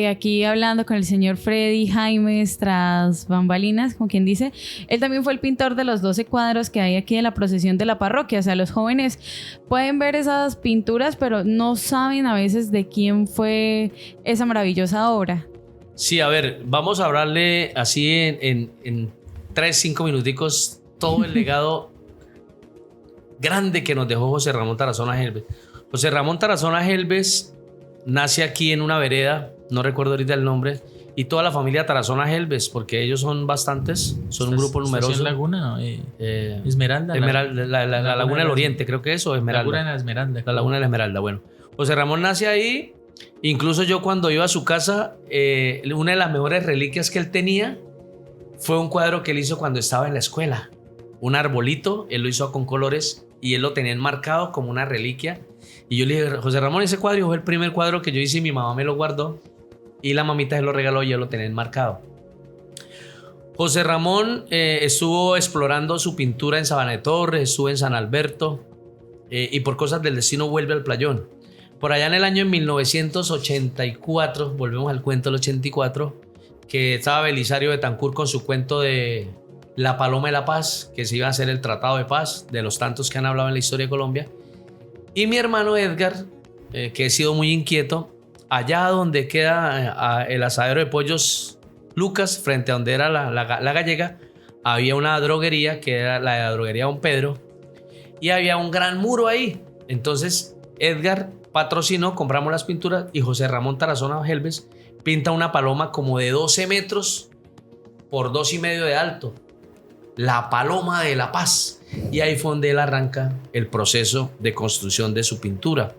C: Aquí hablando con el señor Freddy Jaimes tras bambalinas, como quien dice, él también fue el pintor de los 12 cuadros que hay aquí en la procesión de la parroquia. O sea, los jóvenes pueden ver esas pinturas pero no saben a veces de quién fue esa maravillosa obra.
E: Sí, a ver, vamos a hablarle así en 3, 5 minuticos todo el legado grande que nos dejó José Ramón Tarazona Helves. José Ramón Tarazona Helves nace aquí en una vereda, no recuerdo ahorita el nombre, y toda la familia Tarazona Helves, porque ellos son bastantes, son un grupo numeroso.
D: ¿Estación Laguna? Esmeralda.
E: La Laguna del Oriente, creo que eso, Esmeralda.
D: Laguna de la Esmeralda.
E: La Laguna de la Esmeralda, bueno. José Ramón nace ahí, incluso yo cuando iba a su casa, una de las mejores reliquias que él tenía fue un cuadro que él hizo cuando estaba en la escuela. Un arbolito, él lo hizo con colores y él lo tenía enmarcado como una reliquia. Y yo le dije, José Ramón, ese cuadro fue el primer cuadro que yo hice y mi mamá me lo guardó. Y la mamita se lo regaló y yo lo tenía enmarcado. José Ramón estuvo explorando su pintura en Sabana de Torres, estuvo en San Alberto y por cosas del destino vuelve al Playón. Por allá en el año 1984, volvemos al cuento del 84, que estaba Belisario Betancur con su cuento de La Paloma de la Paz, que se iba a hacer el Tratado de Paz, de los tantos que han hablado en la historia de Colombia. Y mi hermano Edgar, que he sido muy inquieto, allá donde queda el asadero de pollos Lucas, frente a donde era la gallega, había una droguería, que era la droguería Don Pedro, y había un gran muro ahí. Entonces Edgar patrocinó, compramos las pinturas y José Ramón Tarazona Helves pinta una paloma como de 12 metros por 2,5 de alto. La Paloma de la Paz. Y ahí fue donde él arranca el proceso de construcción de su pintura.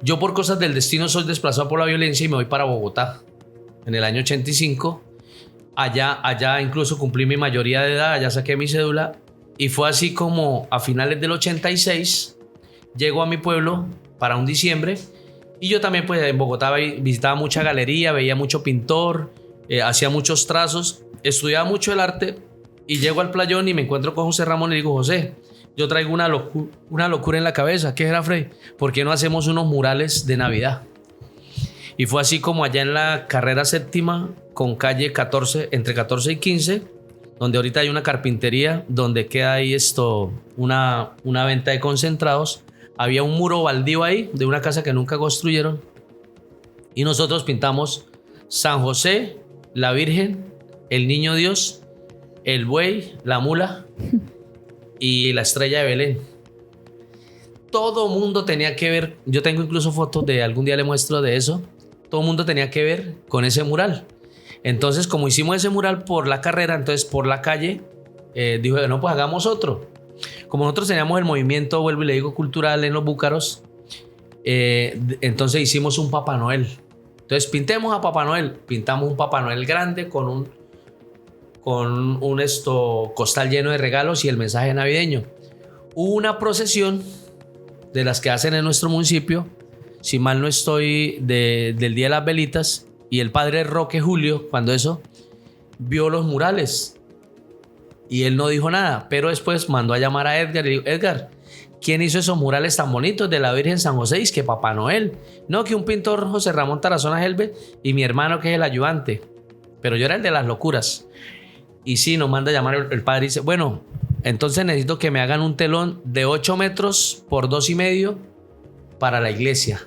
E: Yo por cosas del destino soy desplazado por la violencia y me voy para Bogotá en el año 85. Allá incluso cumplí mi mayoría de edad, allá saqué mi cédula y fue así como a finales del 86 llego a mi pueblo para un diciembre y yo también pues en Bogotá visitaba mucha galería, veía mucho pintor, hacía muchos trazos, estudiaba mucho el arte y llego al Playón y me encuentro con José Ramón y le digo, José, yo traigo una locura en la cabeza. ¿Qué era, Frey? ¿Por qué no hacemos unos murales de Navidad? Y fue así como allá en la carrera séptima, con calle 14, entre 14 y 15, donde ahorita hay una carpintería, donde queda ahí una venta de concentrados. Había un muro baldío ahí, de una casa que nunca construyeron. Y nosotros pintamos San José, la Virgen, el Niño Dios, el buey, la mula y la estrella de Belén. Todo mundo tenía que ver, yo tengo incluso fotos de, algún día le muestro de eso, todo mundo tenía que ver con ese mural. Entonces, como hicimos ese mural por la carrera, entonces por la calle, dijo, no, pues hagamos otro. Como nosotros teníamos el movimiento, vuelvo y le digo, cultural en los Búcaros, entonces hicimos un Papá Noel. Entonces pintemos a Papá Noel, pintamos un Papá Noel grande con un costal lleno de regalos y el mensaje navideño. Hubo una procesión de las que hacen en nuestro municipio, si mal no estoy, del Día de las Velitas, y el padre Roque Julio, cuando eso, vio los murales y él no dijo nada, pero después mandó a llamar a Edgar y dijo, Edgar, ¿quién hizo esos murales tan bonitos de la Virgen San José? Y es que Papá Noel. No, que un pintor, José Ramón Tarazona Helves, y mi hermano, que es el ayudante, pero yo era el de las locuras. Y sí, nos manda a llamar el padre y dice, bueno, entonces necesito que me hagan un telón de 8 metros por 2,5 para la iglesia.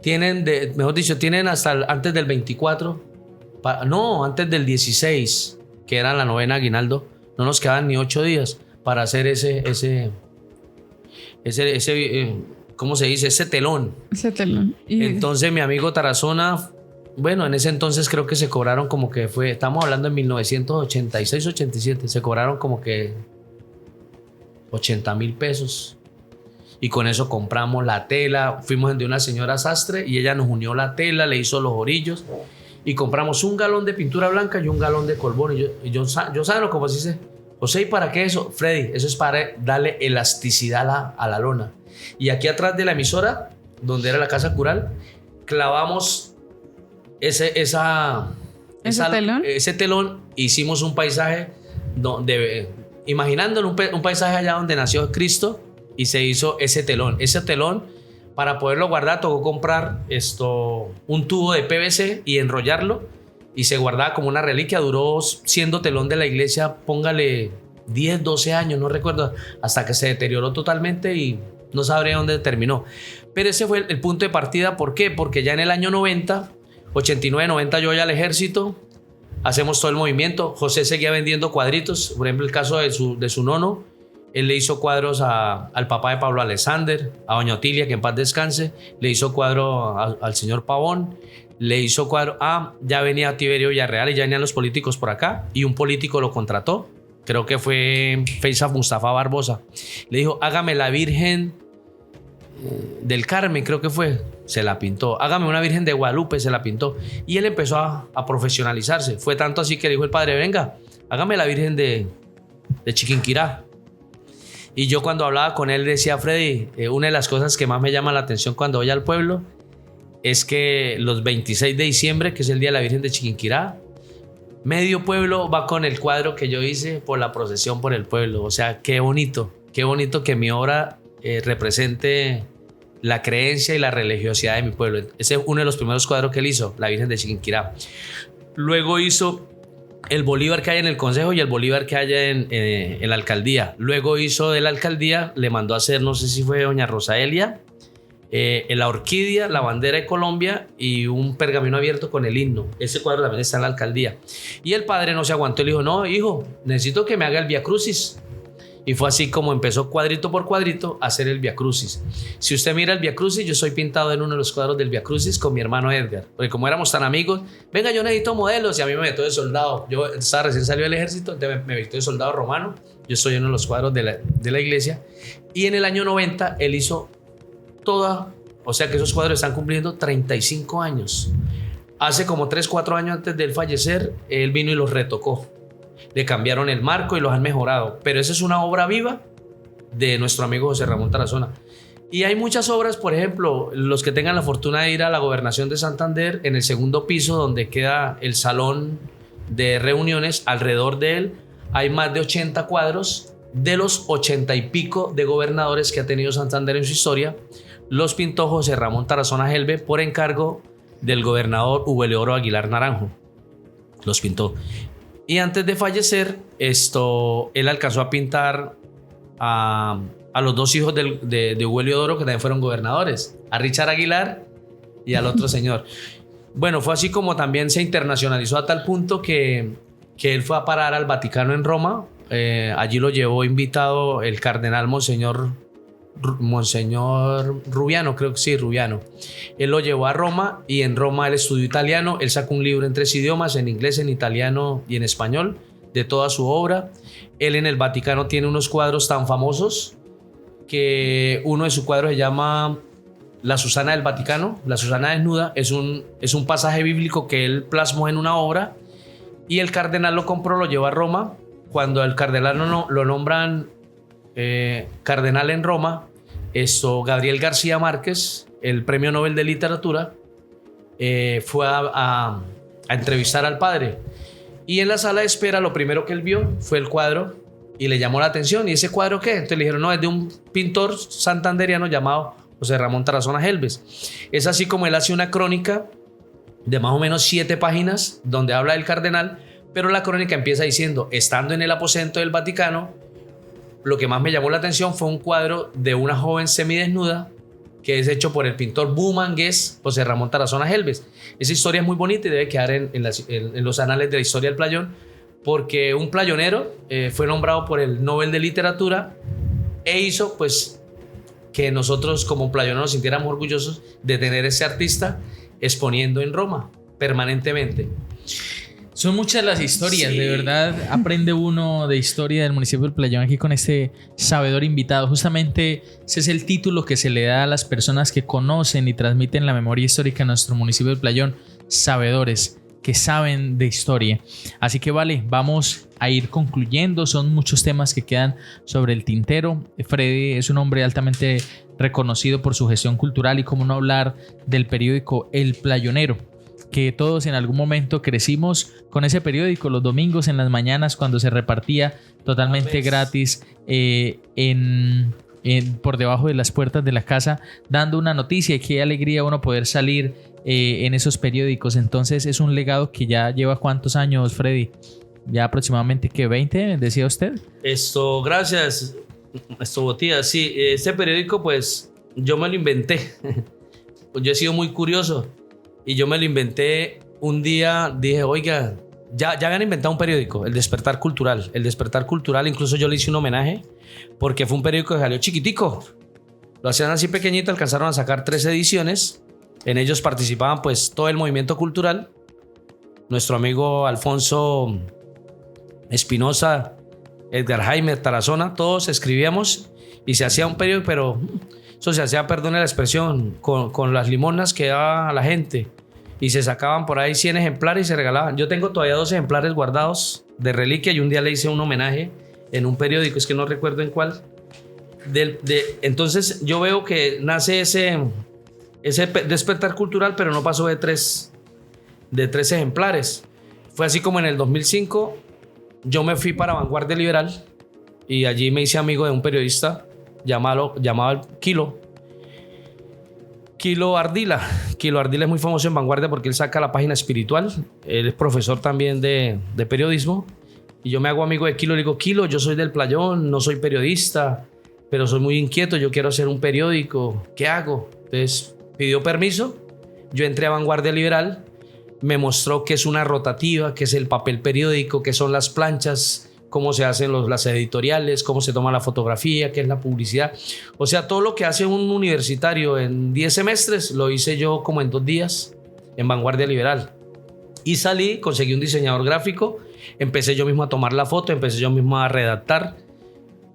E: Tienen, tienen hasta antes del 24, antes del 16, que era la novena aguinaldo, no nos quedaban ni 8 días para hacer ese ¿cómo se dice? Ese telón.
C: Ese telón.
E: Entonces mi amigo Tarazona, bueno, en ese entonces creo que se cobraron como que estamos hablando en 1986-87, se cobraron como que 80,000 pesos. Y con eso compramos la tela, fuimos de una señora sastre y ella nos unió la tela, le hizo los orillos y compramos un galón de pintura blanca y un galón de colbón. Y yo ¿sabes cómo se dice? José, ¿y para qué eso? Freddy, eso es para darle elasticidad a la lona. Y aquí atrás de la emisora, donde era la casa cural, clavamos ese telón, hicimos un paisaje imaginándolo un paisaje allá donde nació Cristo, y se hizo ese telón. Para poderlo guardar tocó comprar un tubo de PVC y enrollarlo, y se guardaba como una reliquia. Duró siendo telón de la iglesia, póngale 10, 12 años, no recuerdo, hasta que se deterioró totalmente y no sabré dónde terminó. Pero ese fue el punto de partida. ¿Por qué? Porque ya en el año 90, 89, 90, yo voy al ejército, hacemos todo el movimiento. José seguía vendiendo cuadritos, por ejemplo el caso de su nono, él le hizo cuadros al papá de Pablo Alexander, a doña Otilia, que en paz descanse, le hizo cuadro al señor Pavón, le hizo cuadro, ya venía Tiberio Villarreal y ya venían los políticos por acá, y un político lo contrató, creo que fue Feisal Mustafa Barbosa, le dijo, hágame la Virgen del Carmen, creo que fue, se la pintó, hágame una Virgen de Guadalupe, se la pintó, y él empezó a profesionalizarse, fue tanto así que dijo el padre, venga, hágame la Virgen de Chiquinquirá. Y yo cuando hablaba con él decía, Freddy, una de las cosas que más me llama la atención cuando voy al pueblo es que los 26 de diciembre, que es el Día de la Virgen de Chiquinquirá, medio pueblo va con el cuadro que yo hice por la procesión por el pueblo. O sea, qué bonito que mi obra represente la creencia y la religiosidad de mi pueblo. Ese es uno de los primeros cuadros que él hizo, la Virgen de Chiquinquirá. Luego hizo el Bolívar que hay en el Consejo y el Bolívar que hay en la alcaldía. Luego hizo de la alcaldía, le mandó a hacer, no sé si fue doña Rosaelia, la orquídea, la bandera de Colombia y un pergamino abierto con el himno. Ese cuadro también está en la alcaldía. Y el padre no se aguantó y le dijo, no, hijo, necesito que me haga el Vía Crucis. Y fue así como empezó cuadrito por cuadrito a hacer el Vía Crucis. Si usted mira el Vía Crucis, yo soy pintado en uno de los cuadros del Vía Crucis con mi hermano Edgar. Porque como éramos tan amigos, venga, yo necesito modelos y a mí me metió de soldado. Yo estaba recién salió del ejército, entonces me vistió de soldado romano. Yo soy uno de los cuadros de la iglesia. Y en el año 90 él hizo toda, o sea que esos cuadros están cumpliendo 35 años. Hace como 3-4 años antes de él fallecer, él vino y los retocó. Le cambiaron el marco y los han mejorado. Pero esa es una obra viva de nuestro amigo José Ramón Tarazona. Y hay muchas obras, por ejemplo, los que tengan la fortuna de ir a la Gobernación de Santander, en el segundo piso donde queda el salón de reuniones, alrededor de él hay más de 80 cuadros de los 80 y pico de gobernadores que ha tenido Santander en su historia. Los pintó José Ramón Tarazona Helve por encargo del gobernador Hugo Eleodoro Aguilar Naranjo. Los pintó. Y antes de fallecer, él alcanzó a pintar a los dos hijos de Hugo Eleodoro, que también fueron gobernadores, a Richard Aguilar y al otro señor. Bueno, fue así como también se internacionalizó a tal punto que él fue a parar al Vaticano en Roma. Allí lo llevó invitado el cardenal Monseñor Rubiano, creo que sí, Rubiano. Él lo llevó a Roma y en Roma él estudió italiano. Él sacó un libro en 3 idiomas, en inglés, en italiano y en español, de toda su obra. Él en el Vaticano tiene unos cuadros tan famosos que uno de sus cuadros se llama La Susana del Vaticano. La Susana desnuda es un pasaje bíblico que él plasmó en una obra y el cardenal lo compró, lo llevó a Roma. Cuando el cardenal lo nombran cardenal en Roma, Gabriel García Márquez, el premio Nobel de Literatura, fue a entrevistar al padre y en la sala de espera lo primero que él vio fue el cuadro y le llamó la atención. ¿Y ese cuadro qué? Entonces le dijeron, no, es de un pintor santanderiano llamado José Ramón Tarazona Helves. Es así como él hace una crónica de más o menos 7 páginas donde habla del cardenal, pero la crónica empieza diciendo, estando en el aposento del Vaticano, lo que más me llamó la atención fue un cuadro de una joven semidesnuda que es hecho por el pintor bumangués José Ramón Tarazona Helves. Esa historia es muy bonita y debe quedar en los anales de la historia del playón, porque un playonero fue nombrado por el Nobel de Literatura e hizo pues que nosotros como playoneros nos sintiéramos orgullosos de tener ese artista exponiendo en Roma permanentemente.
D: Son muchas las historias,
E: Sí.
D: De verdad aprende uno de historia del municipio del Playón aquí con este sabedor invitado. Justamente ese es el título que se le da a las personas que conocen y transmiten la memoria histórica de nuestro municipio del Playón, sabedores que saben de historia. Así que vale, vamos a ir concluyendo, son muchos temas que quedan sobre el tintero. Freddy es un hombre altamente reconocido por su gestión cultural y cómo no hablar del periódico El Playonero, que todos en algún momento crecimos con ese periódico los domingos en las mañanas cuando se repartía totalmente gratis por debajo de las puertas de la casa, dando una noticia. Y qué alegría uno poder salir en esos periódicos. Entonces es un legado que ya lleva ¿cuántos años, Freddy? Ya aproximadamente, ¿qué? ¿20? Decía usted.
E: Gracias, Botía. Sí, este periódico pues yo me lo inventé. Yo he sido muy curioso y yo me lo inventé un día. Dije, oiga, ya habían inventado un periódico, El Despertar Cultural. El Despertar Cultural, incluso yo le hice un homenaje porque fue un periódico que salió chiquitico. Lo hacían así pequeñito, alcanzaron a sacar 3 ediciones. En ellos participaban pues todo el movimiento cultural. Nuestro amigo Alfonso Espinosa, Edgar Jaime, Tarazona, todos escribíamos y se hacía un periódico, pero eso se hacía, perdone la expresión, con las limonas que daba a la gente. Y se sacaban por ahí 100 ejemplares y se regalaban. Yo tengo todavía 2 ejemplares guardados de reliquia y un día le hice un homenaje en un periódico, es que no recuerdo en cuál. Entonces yo veo que nace ese despertar cultural, pero no pasó de 3 ejemplares. Fue así como en el 2005 yo me fui para Vanguardia Liberal y allí me hice amigo de un periodista llamado Kilo Ardila. Kilo Ardila es muy famoso en Vanguardia porque él saca la página espiritual. Él es profesor también de periodismo. Y yo me hago amigo de Kilo. Le digo, Kilo, yo soy del Playón, no soy periodista, pero soy muy inquieto, yo quiero hacer un periódico. ¿Qué hago? Entonces pidió permiso. Yo entré a Vanguardia Liberal. Me mostró qué es una rotativa, qué es el papel periódico, qué son las planchas, cómo se hacen las editoriales, cómo se toma la fotografía, qué es la publicidad. O sea, todo lo que hace un universitario en 10 semestres lo hice yo como en 2 días en Vanguardia Liberal. Y salí, conseguí un diseñador gráfico, empecé yo mismo a tomar la foto, empecé yo mismo a redactar.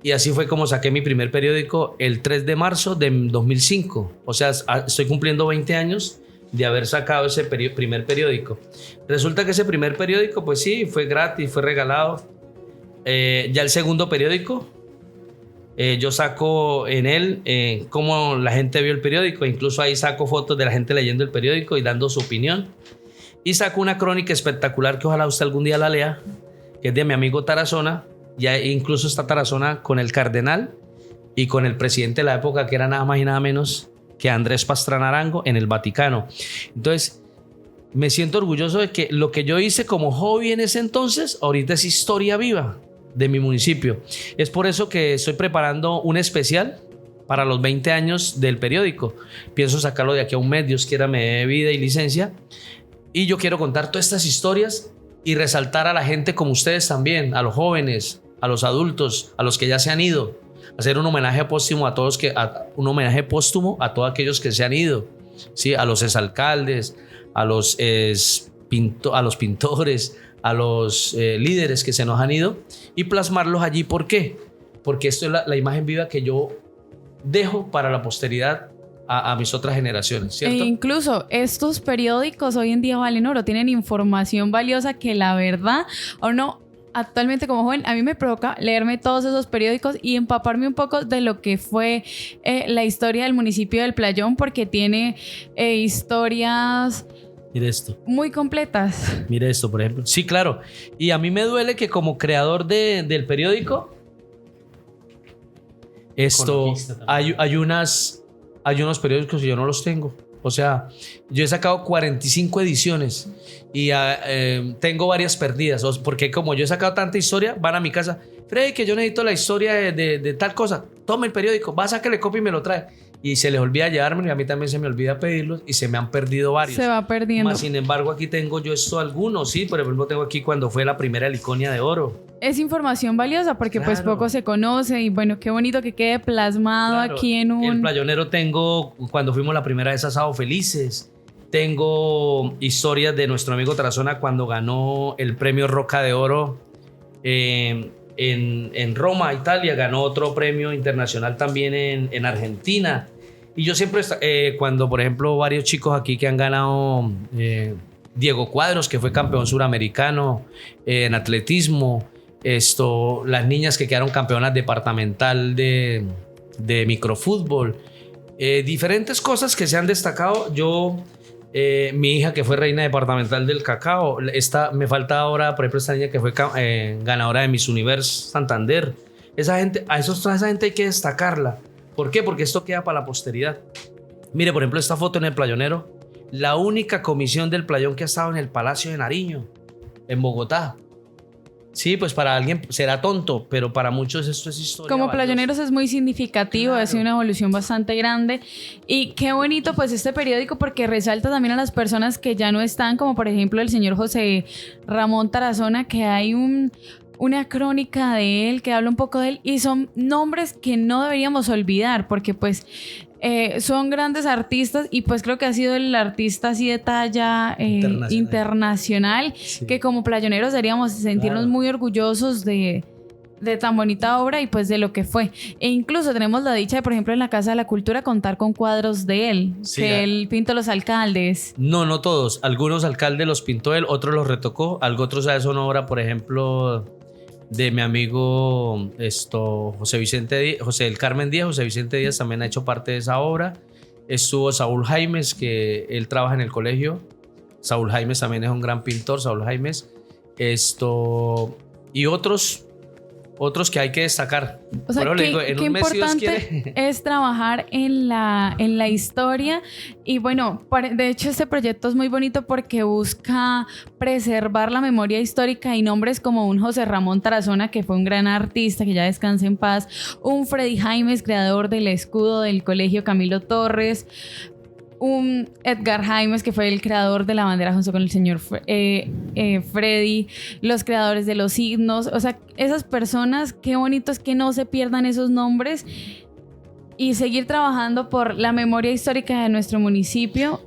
E: Y así fue como saqué mi primer periódico el 3 de marzo de 2005. O sea, estoy cumpliendo 20 años de haber sacado ese primer periódico. Resulta que ese primer periódico, pues sí, fue gratis, fue regalado. Ya el segundo periódico, yo saco en él cómo la gente vio el periódico, incluso ahí saco fotos de la gente leyendo el periódico y dando su opinión, y saco una crónica espectacular que ojalá usted algún día la lea, que es de mi amigo Tarazona. Ya incluso está Tarazona con el cardenal y con el presidente de la época, que era nada más y nada menos que Andrés Pastrana Arango, en el Vaticano. Entonces me siento orgulloso de que lo que yo hice como hobby en ese entonces ahorita es historia viva de mi municipio. Es por eso que estoy preparando un especial para los 20 años del periódico. Pienso sacarlo de aquí a un mes, Dios quiera me dé vida y licencia, y yo quiero contar todas estas historias y resaltar a la gente como ustedes también, a los jóvenes, a los adultos, a los que ya se han ido, hacer un homenaje póstumo a todos, a todos aquellos que se han ido, ¿sí? A los exalcaldes, a los pintores, a los líderes que se nos han ido, y plasmarlos allí. ¿Por qué? Porque esto es la imagen viva que yo dejo para la posteridad a mis otras generaciones, ¿cierto?
C: E incluso estos periódicos hoy en día valen oro, tienen información valiosa que la verdad, o no, actualmente como joven, a mí me provoca leerme todos esos periódicos y empaparme un poco de lo que fue la historia del municipio del Playón, porque tiene historias...
E: Mire esto.
C: Muy completas.
E: Mire esto, por ejemplo. Sí, claro. Y a mí me duele que como creador del periódico, hay unos periódicos que yo no los tengo. O sea, yo he sacado 45 ediciones y tengo varias perdidas. Porque como yo he sacado tanta historia, van a mi casa. Freddy, que yo necesito la historia de tal cosa. Toma el periódico, va a sacarle copia y me lo trae. Y se les olvida llevármelo, y a mí también se me olvida pedirlos y se me han perdido varios.
C: Se va perdiendo.
E: Sin embargo, aquí tengo yo algunos, sí. Por ejemplo, tengo aquí cuando fue la primera Heliconia de Oro.
C: Es información valiosa porque
E: Claro.
C: pues poco se conoce, y bueno, qué bonito que quede plasmado
E: Claro.
C: aquí en un...
E: El Playonero tengo cuando fuimos la primera vez a Asado Felices. Tengo historias de nuestro amigo Tarazona cuando ganó el premio Roca de Oro en Roma, Italia. Ganó otro premio internacional también en Argentina. Y yo siempre, cuando por ejemplo varios chicos aquí que han ganado, Diego Cuadros, que fue campeón suramericano en atletismo, las niñas que quedaron campeonas departamental de microfútbol, diferentes cosas que se han destacado. Mi hija que fue reina departamental del cacao, me falta ahora, por ejemplo, esta niña que fue ganadora de Miss Universo Santander. Toda esa gente hay que destacarla. ¿Por qué? Porque esto queda para la posteridad. Mire, por ejemplo, esta foto en el Playonero, la única comisión del Playón que ha estado en el Palacio de Nariño, en Bogotá. Sí, pues para alguien será tonto, pero para muchos esto es historia.
C: Como
E: valiosa.
C: Playoneros es muy significativo, ha sido una evolución bastante grande y qué bonito pues este periódico porque resalta también a las personas que ya no están, como por ejemplo el señor José Ramón Tarazona, que hay una crónica de él que habla un poco de él y son nombres que no deberíamos olvidar porque pues son grandes artistas y pues creo que ha sido el artista así de talla internacional
E: Sí.
C: que como playoneros deberíamos sentirnos muy orgullosos de tan bonita obra y pues de lo que fue. E incluso tenemos la dicha de, por ejemplo, en la Casa de la Cultura contar con cuadros de él,
E: Sí,
C: que él pintó los alcaldes.
E: No todos. Algunos alcaldes los pintó él, otros los retocó. Otros son obra, por ejemplo, de mi amigo José del Carmen Díaz. José Vicente Díaz también ha hecho parte de esa obra. Estuvo Saúl Jaimes, que él trabaja en el colegio. Saúl Jaimes también es un gran pintor, Saúl Jaimes. Y otros que hay que destacar.
C: O sea,
E: Bueno, le digo, en
C: qué
E: un mes, si Dios
C: importante
E: quiere.
C: es trabajar en la historia y bueno, de hecho este proyecto es muy bonito porque busca preservar la memoria histórica y nombres como un José Ramón Tarazona, que fue un gran artista, que ya descanse en paz, un Freddy Jaimes, creador del escudo del Colegio Camilo Torres, un Edgar Jaimes, que fue el creador de la bandera junto con el señor Freddy, los creadores de los himnos, o sea, esas personas, qué bonito es que no se pierdan esos nombres y seguir trabajando por la memoria histórica de nuestro municipio.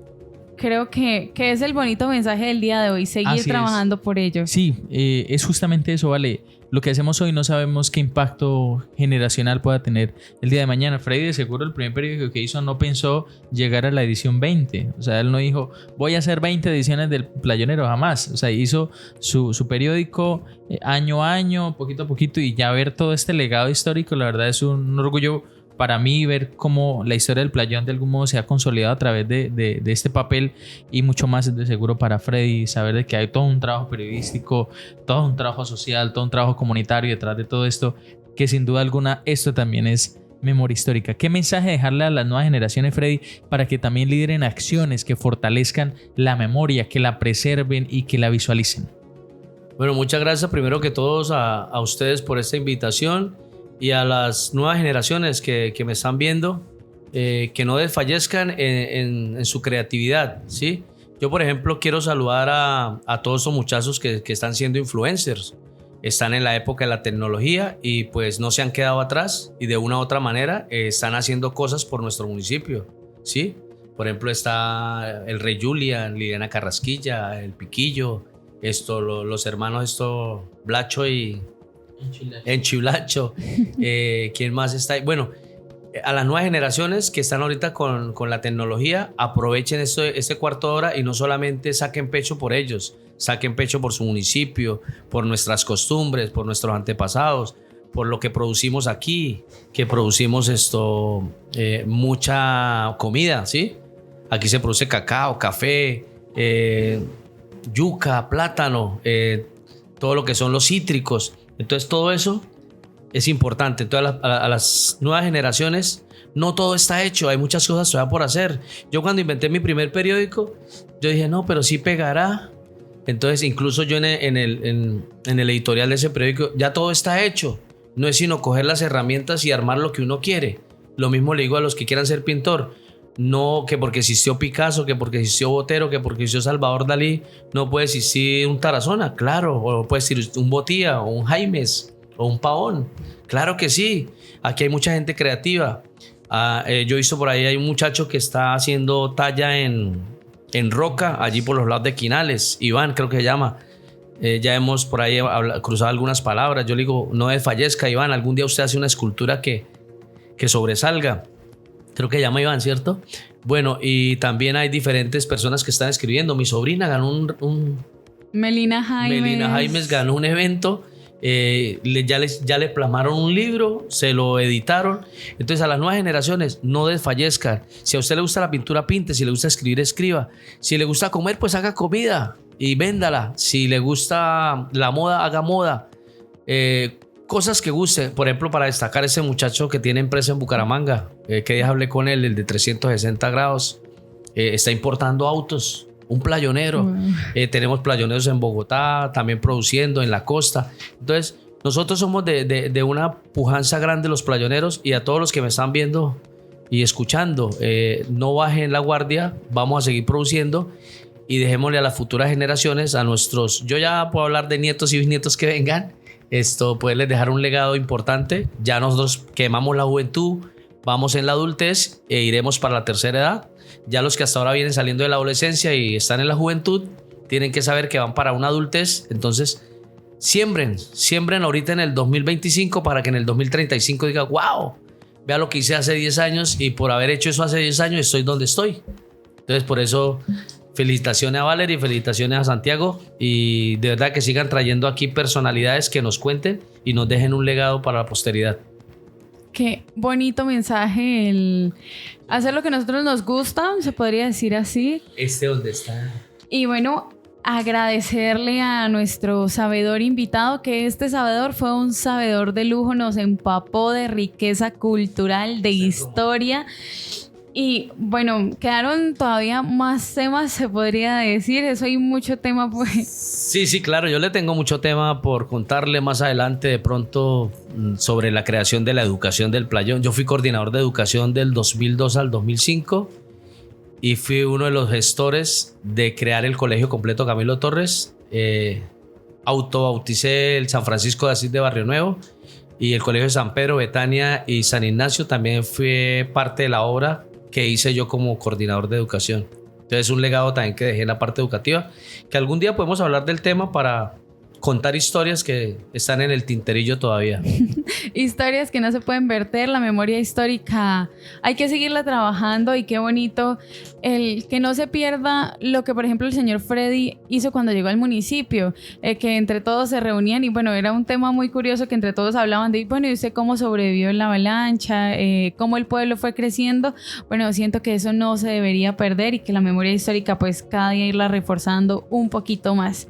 C: Creo que es el bonito mensaje del día de hoy, seguir
D: Así
C: trabajando por ello.
D: Sí, es justamente eso, vale. Lo que hacemos hoy no sabemos qué impacto generacional pueda tener el día de mañana. Freddy, de seguro, el primer periódico que hizo no pensó llegar a la edición 20. O sea, él no dijo, voy a hacer 20 ediciones del Playonero, jamás. O sea, hizo su periódico año a año, poquito a poquito, y ya ver todo este legado histórico, la verdad es un orgullo para mí ver cómo la historia del Playón de algún modo se ha consolidado a través de este papel, y mucho más de seguro para Freddy, saber de que hay todo un trabajo periodístico, todo un trabajo social, todo un trabajo comunitario detrás de todo esto, que sin duda alguna esto también es memoria histórica. ¿Qué mensaje dejarle a las nuevas generaciones, Freddy, para que también lideren acciones que fortalezcan la memoria, que la preserven y que la visualicen?
E: Bueno, muchas gracias primero que todos a ustedes por esta invitación. Y a las nuevas generaciones que me están viendo, que no desfallezcan en su creatividad, ¿sí? Yo, por ejemplo, quiero saludar a todos esos muchachos que están siendo influencers. Están en la época de la tecnología y pues no se han quedado atrás y de una u otra manera están haciendo cosas por nuestro municipio, ¿sí? Por ejemplo, está el Rey Julian, Liliana Carrasquilla, el Piquillo, los hermanos Blacho y... Enchilacho. ¿Quién más está ahí? Bueno, a las nuevas generaciones que están ahorita con la tecnología, aprovechen este cuarto de hora y no solamente saquen pecho por ellos, saquen pecho por su municipio, por nuestras costumbres, por nuestros antepasados, por lo que producimos aquí, que producimos mucha comida, ¿sí? Aquí se produce cacao, café, yuca, plátano, todo lo que son los cítricos. Entonces todo eso es importante. Entonces a las nuevas generaciones no todo está hecho, hay muchas cosas todavía por hacer. Yo cuando inventé mi primer periódico, yo dije no, pero sí pegará. Entonces incluso yo en el editorial de ese periódico, ya todo está hecho. No es sino coger las herramientas y armar lo que uno quiere. Lo mismo le digo a los que quieran ser pintor. No que porque existió Picasso, que porque existió Botero, que porque existió Salvador Dalí, no puede existir un Tarazona, claro, o puede existir un Botía, o un Jaimes, o un Pavón, claro que sí. Aquí hay mucha gente creativa. Yo he visto por ahí, hay un muchacho que está haciendo talla en roca, allí por los lados de Quinales, Iván creo que se llama. Ya hemos por ahí cruzado algunas palabras. Yo le digo, no desfallezca, Iván, algún día usted hace una escultura que sobresalga. Creo que llama Iván, ¿cierto? Bueno, y también hay diferentes personas que están escribiendo. Mi sobrina ganó
C: Melina Jaimes
E: ganó un evento. Ya le plasmaron un libro, se lo editaron. Entonces a las nuevas generaciones no desfallezcan. Si a usted le gusta la pintura, pinte. Si le gusta escribir, escriba. Si le gusta comer, pues haga comida y véndala. Si le gusta la moda, haga moda. Cosas que guste. Por ejemplo, para destacar ese muchacho que tiene empresa en Bucaramanga, que ya hablé con él, el de 360 grados, está importando autos. un playonero. Tenemos playoneros en Bogotá, también produciendo en la costa. Entonces, nosotros somos de una pujanza grande los playoneros, y a todos los que me están viendo y escuchando, no bajen la guardia, vamos a seguir produciendo y dejémosle a las futuras generaciones, a nuestros, yo ya puedo hablar de nietos y bisnietos que vengan, poderles dejar un legado importante. Ya nosotros quemamos la juventud, vamos en la adultez e iremos para la tercera edad. Ya los que hasta ahora vienen saliendo de la adolescencia y están en la juventud tienen que saber que van para una adultez. Entonces siembren ahorita en el 2025 para que en el 2035 diga: wow, vea lo que hice hace 10 años, y por haber hecho eso hace 10 años estoy donde estoy. Entonces, por eso, felicitaciones a Valerie, felicitaciones a Santiago, y de verdad que sigan trayendo aquí personalidades que nos cuenten y nos dejen un legado para la posteridad.
C: Qué bonito mensaje el hacer lo que a nosotros nos gusta, se podría decir así.
E: ¿Dónde está?
C: Y bueno, agradecerle a nuestro sabedor invitado, que este sabedor fue un sabedor de lujo, nos empapó de riqueza cultural, de historia. Y bueno, quedaron todavía más temas, se podría decir. Eso hay mucho tema, pues.
E: Sí, claro. Yo le tengo mucho tema por contarle más adelante, de pronto, sobre la creación de la educación del Playón. Yo fui coordinador de educación del 2002 al 2005 y fui uno de los gestores de crear el Colegio Completo Camilo Torres. Autobauticé el San Francisco de Asís de Barrio Nuevo y el Colegio de San Pedro, Betania y San Ignacio. También fue parte de la obra que hice yo como coordinador de educación. Entonces, un legado también que dejé en la parte educativa, que algún día podemos hablar del tema para contar historias que están en el tinterillo todavía.
C: Historias que no se pueden verter, la memoria histórica hay que seguirla trabajando, y qué bonito el que no se pierda lo que, por ejemplo, el señor Freddy hizo cuando llegó al municipio, que entre todos se reunían, y bueno, era un tema muy curioso que entre todos hablaban de, bueno, ¿y usted cómo sobrevivió en la avalancha? ¿Cómo el pueblo fue creciendo? Bueno, siento que eso no se debería perder, y que la memoria histórica pues cada día irla reforzando un poquito más.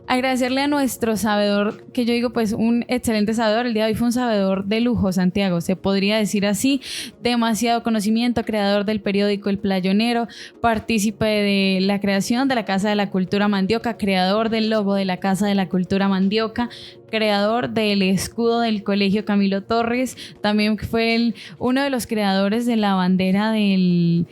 C: Agradecerle a nuestro sabedor, que yo digo pues un excelente sabedor. El día de hoy fue un sabedor de lujo, Santiago, se podría decir así. Demasiado conocimiento, creador del periódico El Playonero, partícipe de la creación de la Casa de la Cultura Mandioca, creador del logo de la Casa de la Cultura Mandioca, creador del escudo del Colegio Camilo Torres, también fue uno de los creadores de la bandera del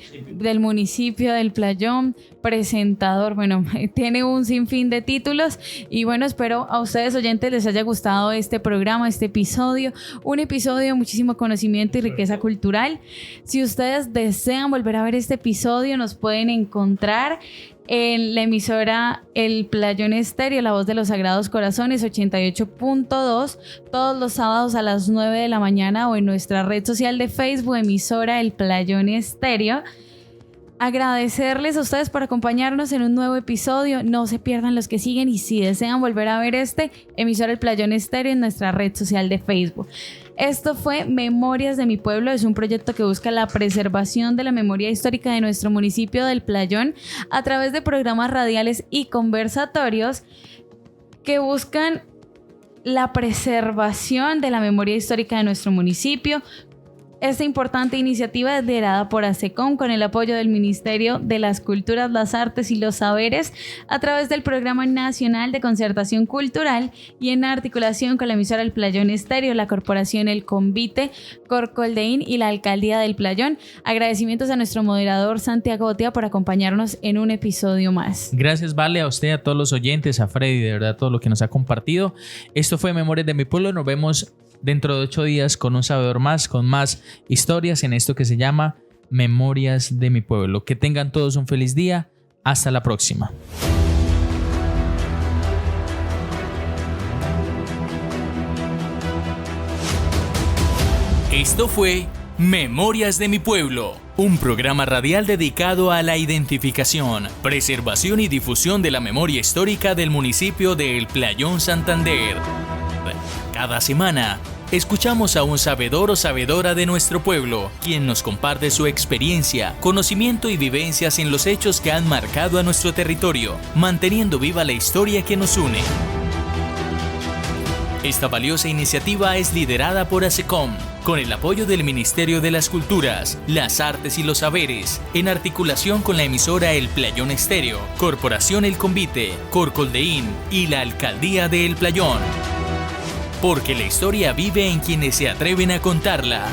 C: municipio del Playón, presentador, bueno, tiene un sinfín de títulos. Y bueno, espero a ustedes oyentes les haya gustado este programa, este episodio, un episodio de muchísimo conocimiento y riqueza cultural. Si ustedes desean volver a ver este episodio, nos pueden encontrar en la emisora El Playón Estéreo, la voz de los Sagrados Corazones, 88.2, todos los sábados a las 9 de la mañana, o en nuestra red social de Facebook, emisora El Playón Estéreo. Agradecerles a ustedes por acompañarnos en un nuevo episodio. No se pierdan los que siguen, y si desean volver a ver emisora El Playón Estéreo en nuestra red social de Facebook. Esto fue Memorias de mi Pueblo. Es un proyecto que busca la preservación de la memoria histórica de nuestro municipio del Playón a través de programas radiales y conversatorios que buscan la preservación de la memoria histórica de nuestro municipio. Esta importante iniciativa es liderada por ASECOM con el apoyo del Ministerio de las Culturas, las Artes y los Saberes a través del Programa Nacional de Concertación Cultural, y en articulación con la emisora El Playón Estéreo, la Corporación El Convite, Corcoldeín y la Alcaldía del Playón. Agradecimientos a nuestro moderador Santiago Botea por acompañarnos en un episodio más.
D: Gracias, Vale, a usted, a todos los oyentes, a Freddy, de verdad, todo lo que nos ha compartido. Esto fue Memorias de mi Pueblo. Nos vemos dentro de 8 días con un sabedor más, con más historias en esto que se llama Memorias de mi Pueblo. Que tengan todos un feliz día. Hasta la próxima.
A: Esto fue Memorias de mi Pueblo, un programa radial dedicado a la identificación, preservación y difusión de la memoria histórica del municipio de El Playón, Santander. Cada semana, escuchamos a un sabedor o sabedora de nuestro pueblo, quien nos comparte su experiencia, conocimiento y vivencias en los hechos que han marcado a nuestro territorio, manteniendo viva la historia que nos une. Esta valiosa iniciativa es liderada por ASECOM, con el apoyo del Ministerio de las Culturas, las Artes y los Saberes, en articulación con la emisora El Playón Estéreo, Corporación El Convite, Corcoldeín y la Alcaldía de El Playón. Porque la historia vive en quienes se atreven a contarla.